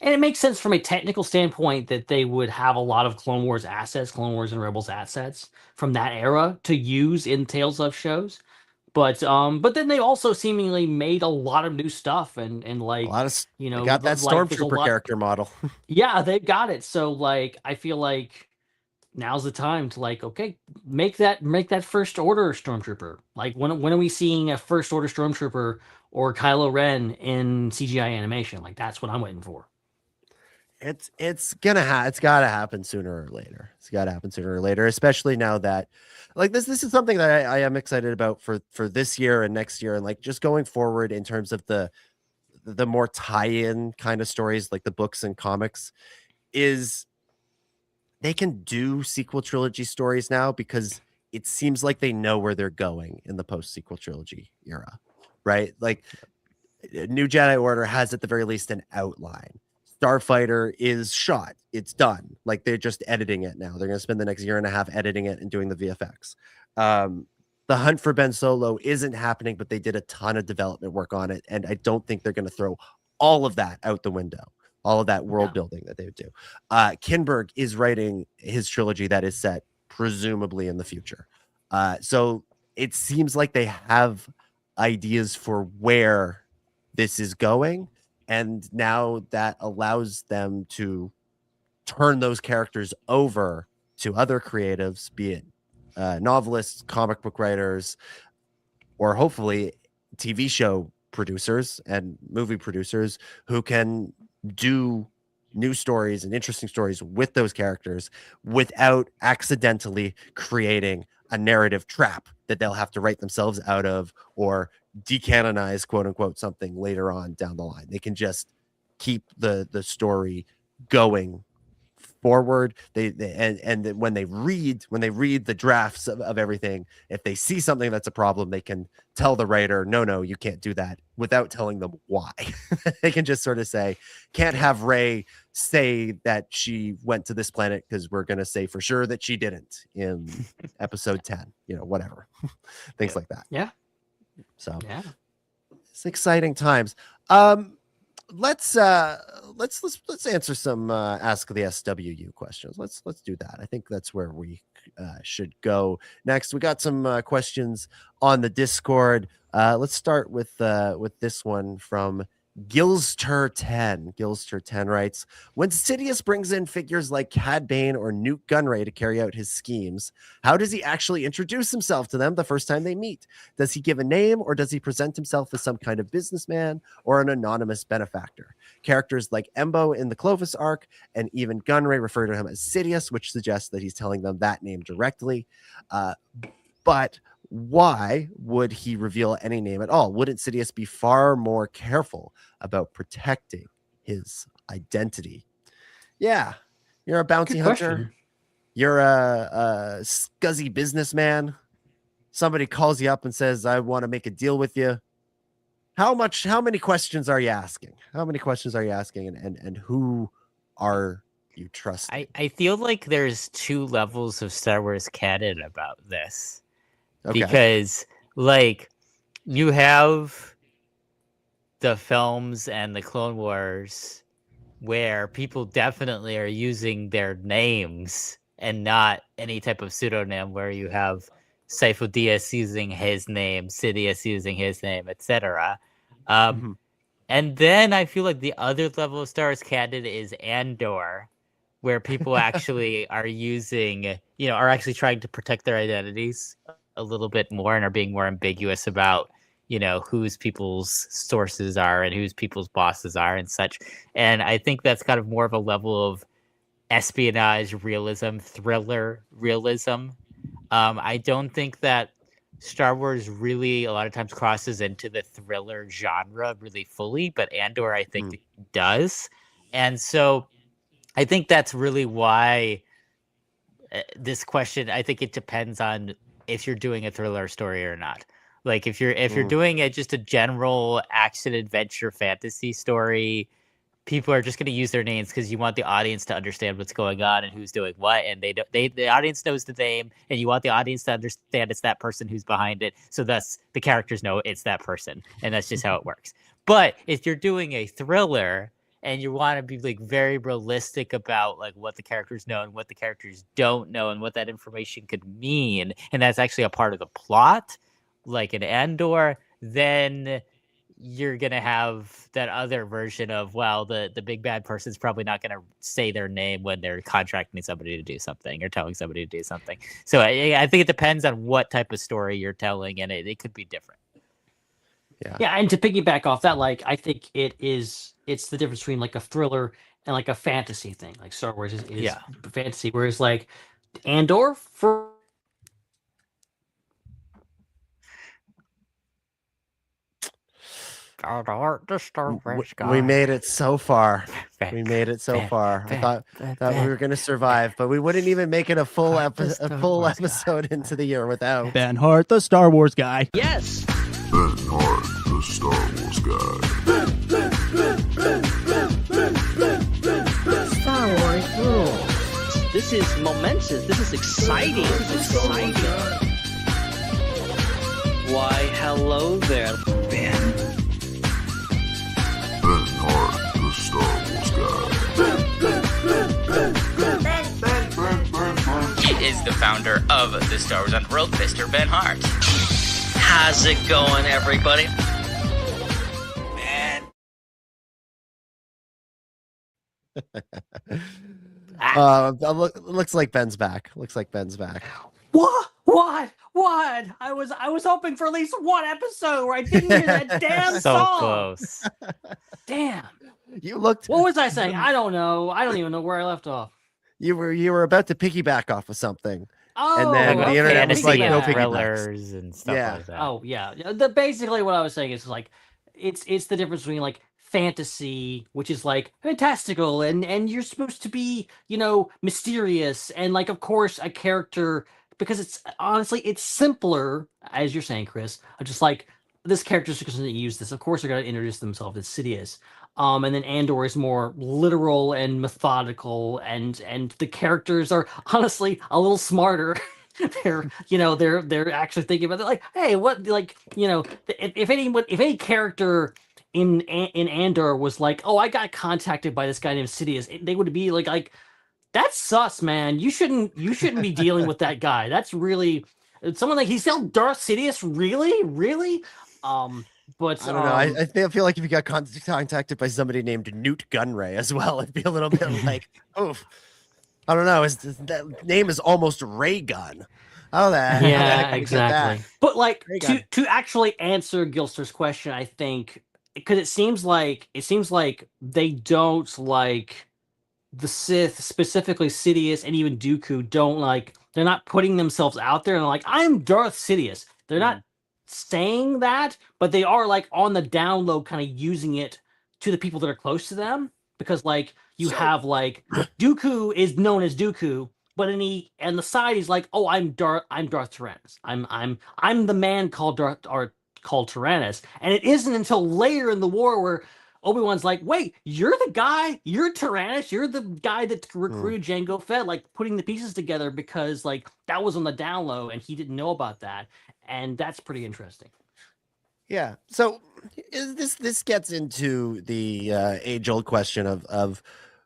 S6: And it makes sense from a technical standpoint that they would have a lot of Clone Wars assets, Clone Wars and Rebels assets from that era to use in Tales of shows. But then they also seemingly made a lot of new stuff and like
S13: a lot of got that Stormtrooper character model.
S6: Yeah, they've got it. So like I feel like now's the time to like, okay, make that First Order Stormtrooper. Like when are we seeing a First Order Stormtrooper or Kylo Ren in CGI animation? Like that's what I'm waiting for.
S13: It's gotta happen sooner or later. It's gotta happen sooner or later, especially now that like this is something that I am excited about for this year and next year, and like just going forward in terms of the more tie-in kind of stories, like the books and comics, is they can do sequel trilogy stories now because it seems like they know where they're going in the post sequel trilogy era, right? Like New Jedi Order has at the very least an outline. Starfighter is shot. It's done. Like they're just editing it now. They're going to spend the next year and a half editing it and doing the VFX. The Hunt for Ben Solo isn't happening, but they did a ton of development work on it. And I don't think they're going to throw all of that out the window, all of that world building that they would do. Kinberg is writing his trilogy that is set presumably in the future. So it seems like they have ideas for where this is going. And now that allows them to turn those characters over to other creatives, be it novelists, comic book writers, or hopefully TV show producers and movie producers who can do new stories and interesting stories with those characters without accidentally creating a narrative trap that they'll have to write themselves out of or decanonize, quote unquote, something later on down the line. They can just keep the story going forward. And when they read the drafts of everything, if they see something that's a problem, they can tell the writer, no, you can't do that, without telling them why. They can just sort of say, can't have Rey say that she went to this planet because we're going to say for sure that she didn't in episode 10, whatever. Things like that.
S6: Yeah.
S13: So
S6: yeah,
S13: it's exciting times. Let's answer some Ask the SWU questions. Let's do that. I think that's where we should go next. We got some questions on the Discord. Let's start with this one from Gilster10. Gilster10 writes, when Sidious brings in figures like Cad Bane or Newt Gunray to carry out his schemes, how does he actually introduce himself to them the first time they meet? Does he give a name, or does he present himself as some kind of businessman or an anonymous benefactor? Characters like Embo in the Clovis arc and even Gunray refer to him as Sidious, which suggests that he's telling them that name directly. But why would he reveal any name at all? Wouldn't Sidious be far more careful about protecting his identity? Yeah, you're a bounty hunter. You're a scuzzy businessman. Somebody calls you up and says, I want to make a deal with you. How many questions are you asking? How many questions are you asking? And who are you trusting?
S12: I feel like there's two levels of Star Wars canon about this.
S13: Okay.
S12: Because, like, you have the films and the Clone Wars where people definitely are using their names and not any type of pseudonym, where you have Sifo Dyas using his name, Sidious using his name, etc. And then I feel like the other level of Star Wars canon is Andor, where people actually are using, are actually trying to protect their identities a little bit more and are being more ambiguous about, whose people's sources are and whose people's bosses are and such. And I think that's kind of more of a level of espionage realism, thriller realism. I don't think that Star Wars really a lot of times crosses into the thriller genre really fully, but Andor I think does. And so I think that's really why this question, I think it depends on if you're doing a thriller story or not. Like if you're doing just a general action adventure fantasy story, people are just going to use their names because you want the audience to understand what's going on and who's doing what, and the audience knows the name, and you want the audience to understand it's that person who's behind it, so thus the characters know it's that person, and that's just how it works. But if you're doing a thriller and you want to be like very realistic about like what the characters know and what the characters don't know and what that information could mean, and that's actually a part of the plot, like in Andor, then you're going to have that other version of, well, the big bad person's probably not going to say their name when they're contracting somebody to do something or telling somebody to do something. So I think it depends on what type of story you're telling, and it could be different.
S6: Yeah, and to piggyback off that, like I think it's the difference between like a thriller and like a fantasy thing. Like Star Wars is fantasy, whereas like Andor for
S12: the Star Wars guy.
S13: We made it so far. We made it so far. I thought we were going to survive, but we wouldn't even make it a full episode into the year without
S8: Ben Hart, the Star Wars guy.
S6: Yes.
S2: Ben Hart, the Star Wars guy.
S14: Star Wars rules.
S6: This is momentous. This is exciting. Why, hello there, Ben.
S2: Ben Hart, the Star Wars guy.
S15: He is the founder of the Star Wars Underworld, Mr. Ben Hart.
S6: How's it going, everybody?
S13: Looks like Ben's back.
S6: What? I was hoping for at least one episode where I didn't hear that damn
S12: So
S6: song.
S12: close.
S6: Damn.
S13: You looked.
S6: What was I saying? I don't know. I don't even know where I left off.
S13: You were about to piggyback off of something.
S6: Oh,
S13: and then the internet was like, no
S12: thrillers and stuff like that.
S6: Oh yeah. Basically what I was saying is like it's the difference between like fantasy, which is like fantastical and you're supposed to be, mysterious, and like of course a character, because it's honestly it's simpler, as you're saying, Chris. I'm just like, this character's just going to use this. Of course they're going to introduce themselves as Sidious. And then Andor is more literal and methodical, and the characters are honestly a little smarter. they're actually thinking about it. Like, hey, what, like, if any character in Andor was like, oh, I got contacted by this guy named Sidious, they would be like, that's sus, man. You shouldn't be dealing with that guy. That's really someone like, he's still Darth Sidious, really. But
S13: I don't know. I feel like if you got contacted by somebody named Newt Gunray as well, it'd be a little bit like, oh, I don't know. That name is almost Ray Gun. Oh, that.
S6: Yeah, exactly. But like to actually answer Gilster's question, I think, because it seems like they don't like the Sith, specifically Sidious and even Dooku, they're not putting themselves out there and like, I'm Darth Sidious. They're not saying that, but they are like on the down low kind of using it to the people that are close to them, because like have like Dooku is known as Dooku, but and the side he's like, oh, I'm Darth Tyrannus. I'm the man called Tyrannus. And it isn't until later in the war where Obi-Wan's like, wait, you're Tyrannus, you're the guy that recruited Jango Fett, like putting the pieces together, because like that was on the down low and he didn't know about that. And that's pretty interesting.
S13: Yeah. So this gets into the age-old question of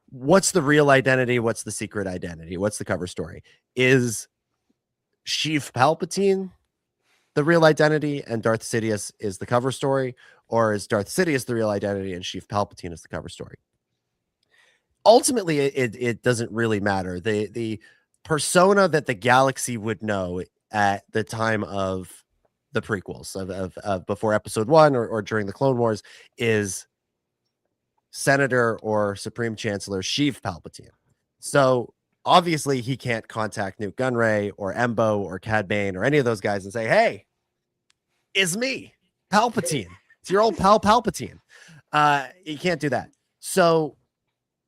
S13: what's the real identity, what's the secret identity, what's the cover story? Is Sheev Palpatine the real identity and Darth Sidious is the cover story, or is Darth Sidious the real identity and Sheev Palpatine is the cover story? Ultimately, it doesn't really matter. The persona that the galaxy would know at the time of the prequels of before episode 1 or during the Clone Wars is Senator or Supreme Chancellor Sheev Palpatine. So obviously he can't contact Newt Gunray or Embo or Cad Bane or any of those guys and say, hey, it's me, Palpatine. It's your old pal Palpatine. He can't do that. So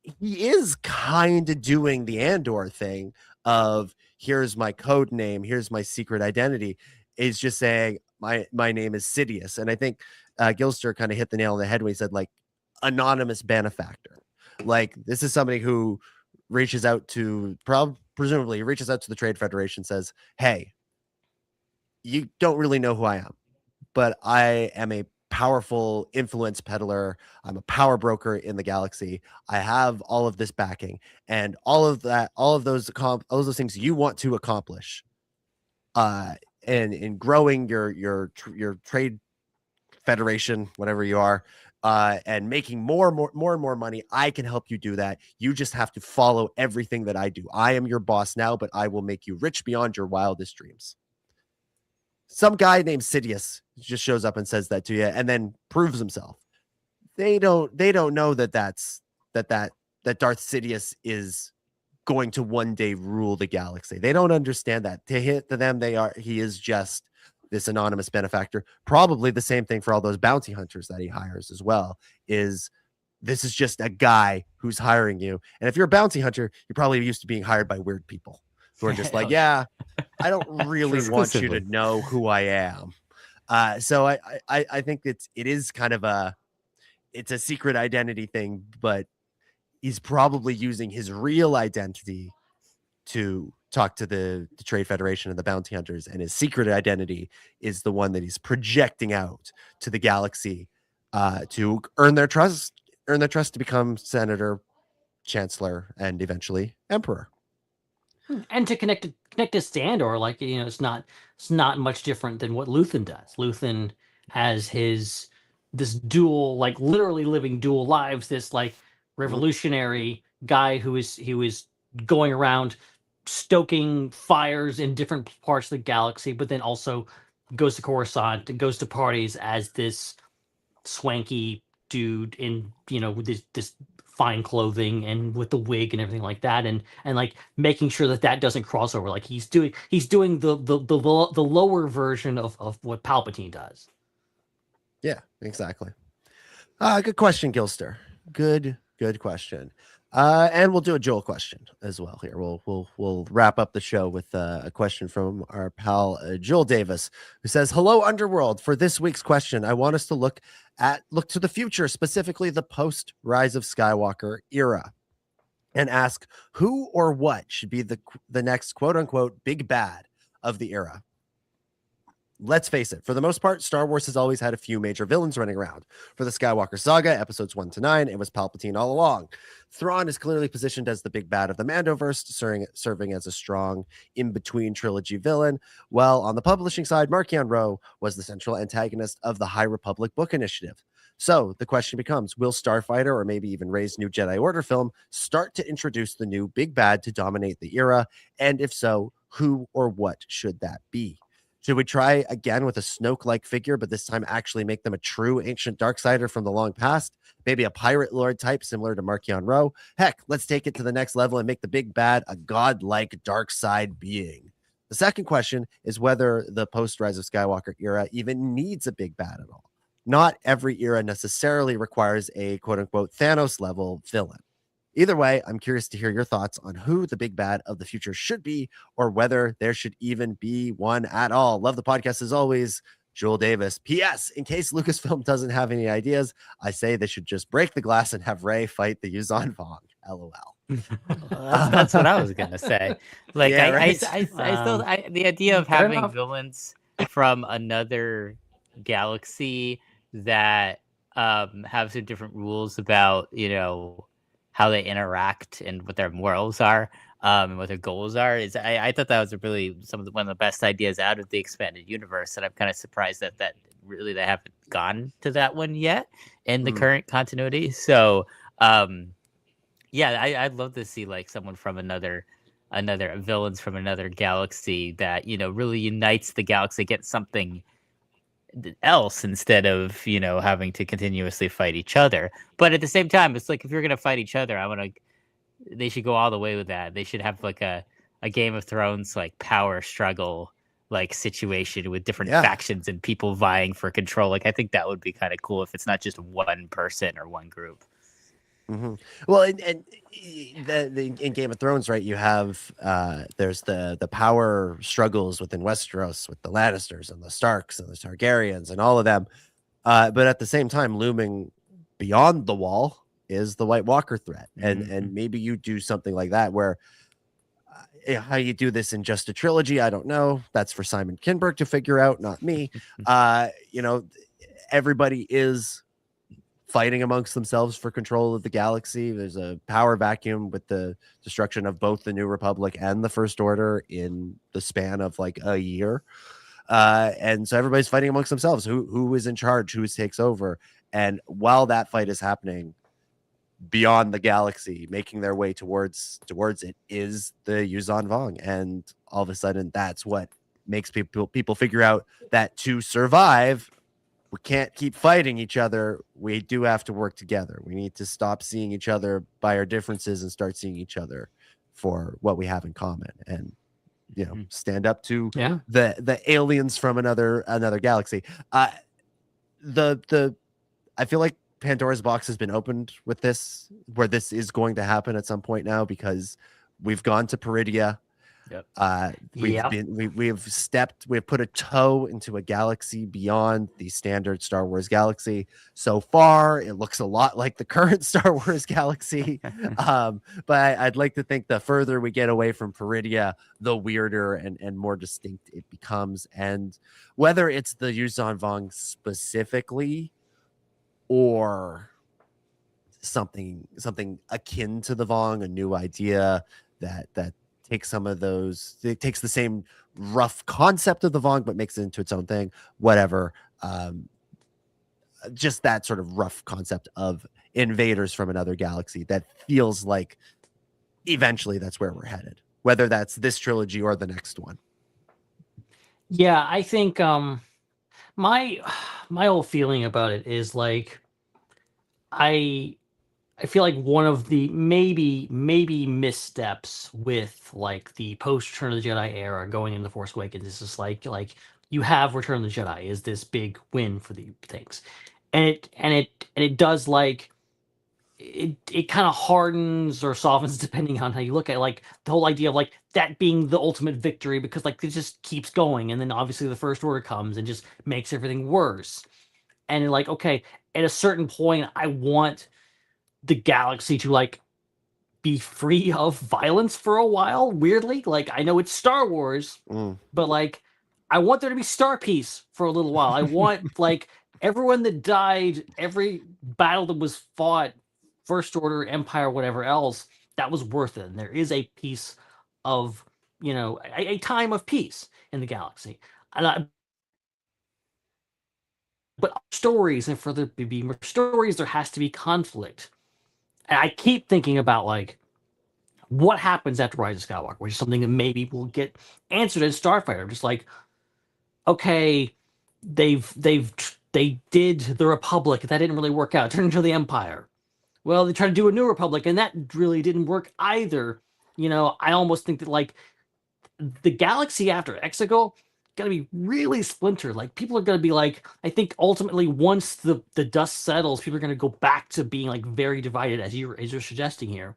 S13: he is kind of doing the Andor thing of, here's my code name, here's my secret identity. Is just saying my name is Sidious. And I think Gilster kind of hit the nail on the head when he said, like, anonymous benefactor. Like, this is somebody who reaches out to presumably reaches out to the Trade Federation, says, hey, you don't really know who I am, but I am a powerful influence peddler. I'm a power broker in the galaxy. I have all of this backing and all of those things you want to accomplish. And in growing your trade federation, whatever you are, and making more and more money, I can help you do that. You just have to follow everything that I do. I am your boss now, but I will make you rich beyond your wildest dreams. Some guy named Sidious just shows up and says that to you, and then proves himself. They don't know that that Darth Sidious is going to one day rule the galaxy. They don't understand that. To them, he is just this anonymous benefactor. Probably the same thing for all those bounty hunters that he hires as well. This is just a guy who's hiring you. And if you're a bounty hunter, you're probably used to being hired by weird people who are just like, yeah, I don't really want you to know who I am. So I think it is kind of it's a secret identity thing, but he's probably using his real identity to talk to the Trade Federation and the bounty hunters, and his secret identity is the one that he's projecting out to the galaxy to earn their trust to become senator, chancellor, and eventually emperor.
S6: And to connect to Sandor, like, you know, it's not much different than what Luthen does. Luthen has this dual, like literally living dual lives, this like revolutionary guy who is going around stoking fires in different parts of the galaxy, but then also goes to Coruscant and goes to parties as this swanky dude in, you know, with this fine clothing and with the wig and everything like that, and like making sure that doesn't cross over. Like he's doing the lower version of what Palpatine does.
S13: Yeah, exactly. Good question, Gilster. Good question. And we'll do a Joel question as well here. We'll wrap up the show with a question from our pal Joel Davis, who says, "Hello, Underworld. For this week's question, I want us to look to the future, specifically the post Rise of Skywalker era, and ask who or what should be the next quote unquote big bad of the era. Let's face it, for the most part, Star Wars has always had a few major villains running around. For the Skywalker saga, episodes 1 to 9, it was Palpatine all along. Thrawn is clearly positioned as the big bad of the Mandoverse, serving as a strong in-between trilogy villain, while on the publishing side, Marchion Ro was the central antagonist of the High Republic book initiative. So the question becomes, will Starfighter, or maybe even Rey's new Jedi Order film, start to introduce the new big bad to dominate the era? And if so, who or what should that be? Should we try again with a Snoke-like figure, but this time actually make them a true ancient Darksider from the long past? Maybe a pirate lord type similar to Marchion Ro? Heck, let's take it to the next level and make the big bad a godlike dark side being. The second question is whether the post-Rise of Skywalker era even needs a big bad at all. Not every era necessarily requires a quote-unquote Thanos-level villain. Either way, I'm curious to hear your thoughts on who the big bad of the future should be, or whether there should even be one at all. Love the podcast as always, Joel Davis. P.S. In case Lucasfilm doesn't have any ideas, I say they should just break the glass and have Rey fight the Yuzan Vong. LOL.
S12: That's what I was gonna say. Like, yeah, right? I still the idea of having villains from another galaxy that have some different rules about, you know, how they interact and what their morals are, and what their goals are. I thought that was one of the best ideas out of the expanded universe, and I'm kind of surprised that really they haven't gone to that one yet in the current continuity. So, yeah, I'd love to see like someone from another villains from another galaxy that, you know, really unites the galaxy, get something else instead of, you know, having to continuously fight each other. But at the same time, it's like, if you're gonna fight each other, they should go all the way with that. They should have like a Game of Thrones like power struggle like situation with different factions and people vying for control. Like, I think that would be kind of cool if it's not just one person or one group.
S13: Mm-hmm. Well, and in Game of Thrones, right, you have there's the power struggles within Westeros with the Lannisters and the Starks and the Targaryens and all of them, but at the same time, looming beyond the wall is the White Walker threat, and maybe you do something like that where how you do this in just a trilogy, I don't know. That's for Simon Kinberg to figure out, not me. You know, everybody is fighting amongst themselves for control of the galaxy. There's a power vacuum with the destruction of both the New Republic and the First Order in the span of like a year. And so everybody's fighting amongst themselves. Who is in charge? Who takes over? And while that fight is happening beyond the galaxy, making their way towards it, is the Yuzan Vong. And all of a sudden, that's what makes people figure out that to survive, we can't keep fighting each other. We do have to work together. We need to stop seeing each other by our differences and start seeing each other for what we have in common, and stand up to the aliens from another galaxy. The I feel like Pandora's box has been opened with this, where this is going to happen at some point now, because we've gone to Peridia. We've put a toe into a galaxy beyond the standard Star Wars galaxy. So far, it looks a lot like the current Star Wars galaxy. But I'd like to think the further we get away from Peridia, the weirder and more distinct it becomes. And whether it's the Yuuzhan Vong specifically, or something akin to the Vong, a new idea that takes some of those, it takes the same rough concept of the Vong but makes it into its own thing, whatever. Just that sort of rough concept of invaders from another galaxy that feels like eventually that's where we're headed, whether that's this trilogy or the next one.
S6: Yeah, I think my whole feeling about it is like, I feel like one of the maybe missteps with like the post Return of the Jedi era going into Force Awakens is just like you have Return of the Jedi is this big win for the things, and it does like it kind of hardens or softens depending on how you look at it. Like the whole idea of like that being the ultimate victory, because like it just keeps going, and then obviously the First Order comes and just makes everything worse. And like, okay, at a certain point, I want the galaxy to like be free of violence for a while. Weirdly, like I know it's Star Wars, but like I want there to be star peace for a little while. I want like everyone that died, every battle that was fought, First Order, Empire, whatever else, that was worth it. And there is a piece of, a time of peace in the galaxy. But stories, and for there to be more stories, there has to be conflict. And I keep thinking about like what happens after Rise of Skywalker, which is something that maybe will get answered in Starfighter. I'm just like, okay, they did the Republic, that didn't really work out. It turned into the Empire. Well, they tried to do a New Republic, and that really didn't work either. I almost think that like the galaxy after Exegol going to be really splintered. Like people are going to be like, I think ultimately once the dust settles, people are going to go back to being like very divided, as you're suggesting here,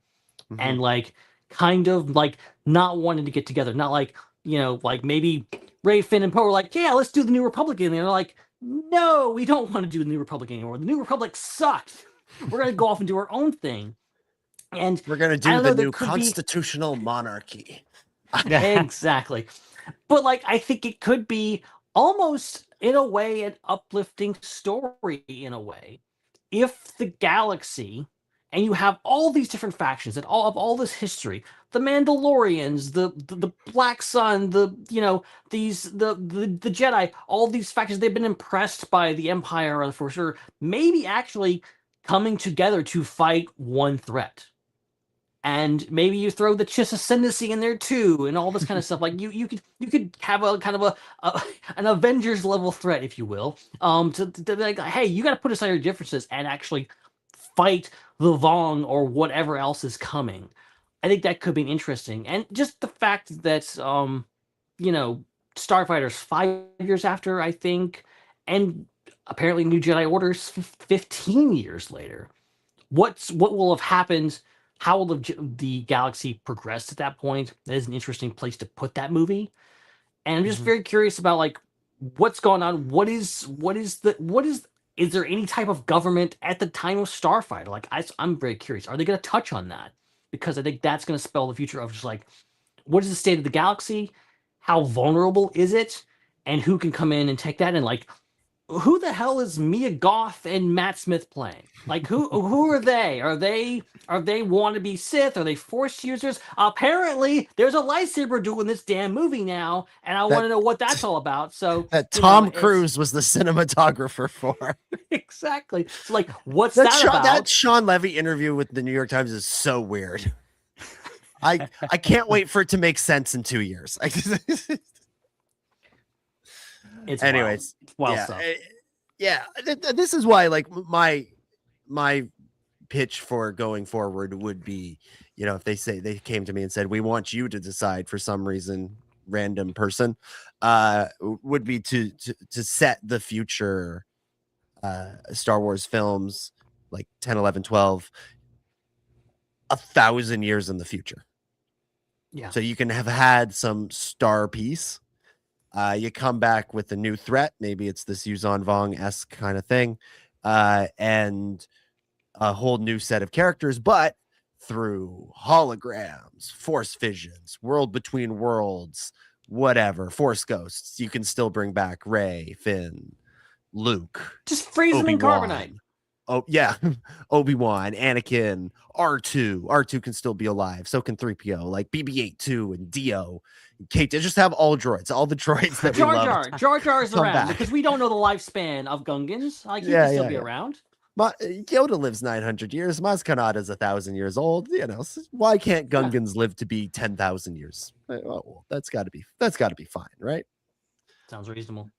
S6: and like kind of like not wanting to get together. Not like like maybe Ray, Finn, and Poe were like, yeah, let's do the New Republic, and they're like, no, we don't want to do the New Republic anymore. The New Republic sucked. We're going to go off and do our own thing, and
S13: we're going to do the new constitutional monarchy.
S6: Exactly. But like I think it could be almost in a way an uplifting story in a way, if the galaxy, and you have all these different factions and all this history, the Mandalorians, the Black Sun, the Jedi, all these factions, they've been impressed by the Empire for sure, maybe actually coming together to fight one threat. And maybe you throw the Chiss Ascendancy in there too, and all this kind of stuff. Like you could have a kind of an Avengers level threat, if you will, to be like, hey, you got to put aside your differences and actually fight the Vong or whatever else is coming. I think that could be interesting, and just the fact that Starfighter's 5 years after, I think, and apparently New Jedi Order's 15 years later. What will have happened? How will the galaxy progress at that point? That is an interesting place to put that movie. And I'm just very curious about like what's going on. Is there any type of government at the time of Starfighter? Like I'm very curious. Are they going to touch on that? Because I think that's going to spell the future of just like, what is the state of the galaxy? How vulnerable is it? And who can come in and take that? And like, who the hell is Mia Goth and Matt Smith playing? Like, who are they? Are they wannabe Sith? Are they Force users? Apparently, there's a lightsaber doing this damn movie now, and I want to know what that's all about. So
S13: that Tom Cruise was the cinematographer for.
S6: Exactly. So, like, what's that about?
S13: That Sean Levy interview with the New York Times is so weird. I can't wait for it to make sense in 2 years.
S6: It's
S13: anyways
S6: wild
S13: yeah,
S6: stuff.
S13: Yeah, this is why, like, my pitch for going forward would be, if they came to me and said, we want you to decide for some reason, random person, would be to set the future Star Wars films, like 10, 11, 12, 1,000 years in the future.
S6: Yeah.
S13: So you can have had some star piece. You come back with a new threat. Maybe it's this Yuzan Vong-esque kind of thing. And a whole new set of characters, but through holograms, force visions, world between worlds, whatever, force ghosts, you can still bring back Rey, Finn, Luke.
S6: Just freeze them in carbonite.
S13: Oh, yeah. Obi-Wan, Anakin, R2. R2 can still be alive. So can 3PO, like BB-8 and Dio. Kate, just have all droids, all the droids that we love.
S6: Jar Jar's around because we don't know the lifespan of Gungans. Like, he can still be around.
S13: Yoda lives 900 years. Maz Kanata is 1,000 years old. Why can't Gungans live to be 10,000 years? Well, that's got to be fine, right?
S6: Sounds reasonable.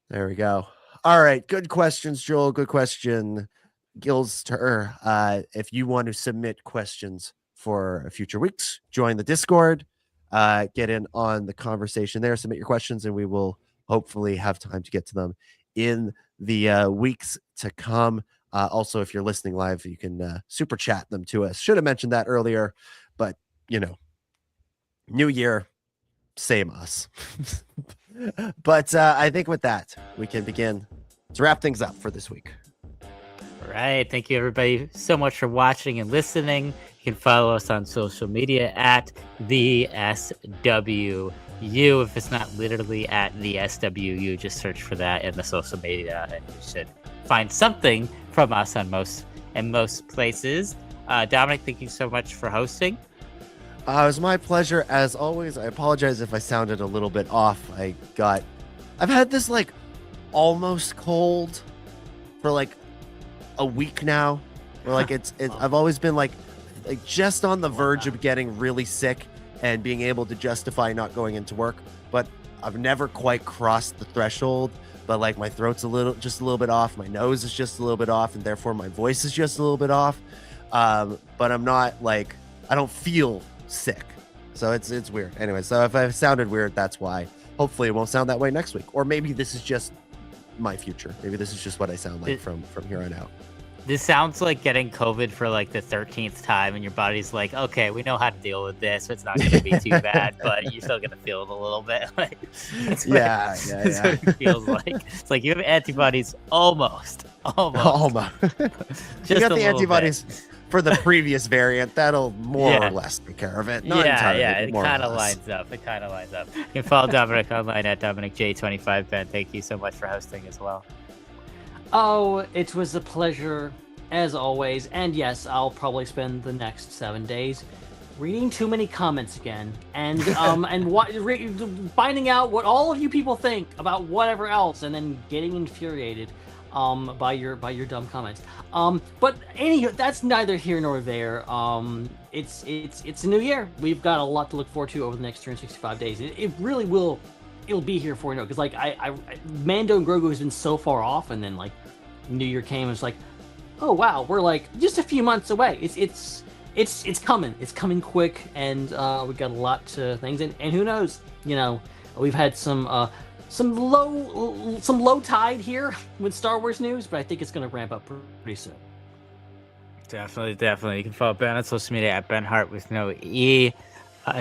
S13: There we go. All right, good questions, Joel. Good question. Gilster, if you want to submit questions for future weeks, join the Discord, get in on the conversation there, submit your questions, and we will hopefully have time to get to them in the weeks to come. Also, if you're listening live, you can super chat them to us. Should have mentioned that earlier, but new year, same us. But I think with that, we can begin to wrap things up for this week.
S12: All right. Thank you, everybody, so much for watching and listening. You can follow us on social media at the SWU. If it's not literally at the SWU, just search for that in the social media, and you should find something from us on most places. Dominic, thank you so much for hosting.
S13: It was my pleasure as always. I apologize if I sounded a little bit off. I've had this like almost cold for like a week now. Where like it's I've always been like just on the verge of getting really sick and being able to justify not going into work, but I've never quite crossed the threshold. But like my throat's just a little bit off, my nose is just a little bit off, and therefore my voice is just a little bit off. But I'm not I don't feel sick, so it's weird. Anyway, so if I sounded weird, that's why. Hopefully it won't sound that way next week, or maybe this is just my future. Maybe this is just what I sound like from here on out.
S12: This sounds like getting COVID for like the 13th time, and your body's like, okay, we know how to deal with this. So it's not going to be too bad, but you're still going to feel it a little bit. That's what it feels like. It's like you have antibodies almost.
S13: You got the antibodies for the previous variant. That'll more or less take care of it. Not entirely,
S12: it kind of lines up. You can follow Dominic online at DominicJ25. Ben, thank you so much for hosting as well.
S6: Oh, it was a pleasure, as always. And yes, I'll probably spend the next 7 days reading too many comments again, and finding out what all of you people think about whatever else, and then getting infuriated by your dumb comments. But anyway, that's neither here nor there. It's a new year. We've got a lot to look forward to over the next 365 days. It really will. It'll be here for because like I Mando and Grogu has been so far off, and then like New Year came and it's like, oh wow, we're like just a few months away. It's coming quick, and we got a lot to things, and who knows, we've had some low tide here with Star Wars news, but I think it's going to ramp up pretty soon.
S12: Definitely. You can follow Ben on social media at Ben Hart with no E.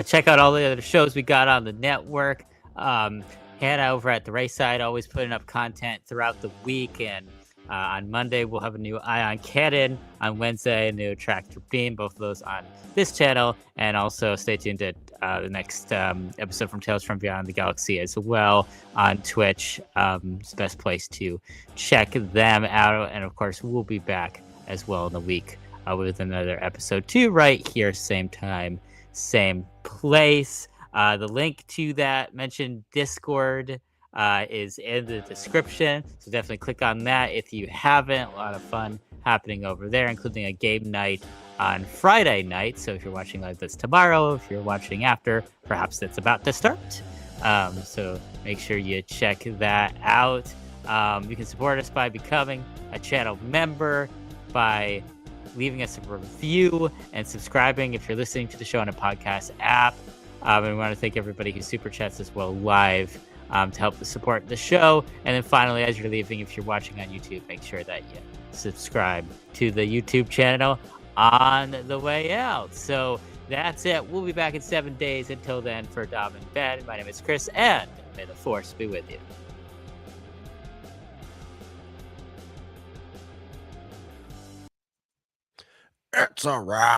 S12: Check out all the other shows we got on the network. Head over at the Raeside, always putting up content throughout the week. And on Monday, we'll have a new Ion Cannon. On Wednesday, a new Tractor Beam. Both of those on this channel. And also stay tuned to the next episode from Tales from Beyond the Galaxy as well on Twitch. It's the best place to check them out. And of course, we'll be back as well in the week with another episode too, right here, same time, same place. The link to that mentioned Discord is in the description, so definitely click on that if you haven't. A lot of fun happening over there, including a game night on Friday night. So if you're watching live, that's tomorrow. If you're watching after, perhaps that's about to start. So make sure you check that out. You can support us by becoming a channel member, by leaving us a review, and subscribing if you're listening to the show on a podcast app. And we want to thank everybody who super chats as well live to help support the show. And then finally, as you're leaving, if you're watching on YouTube, make sure that you subscribe to the YouTube channel on the way out. So that's it. We'll be back in 7 days. Until then, for Dom and Ben, my name is Chris, and may the Force be with you.
S13: It's a wrap.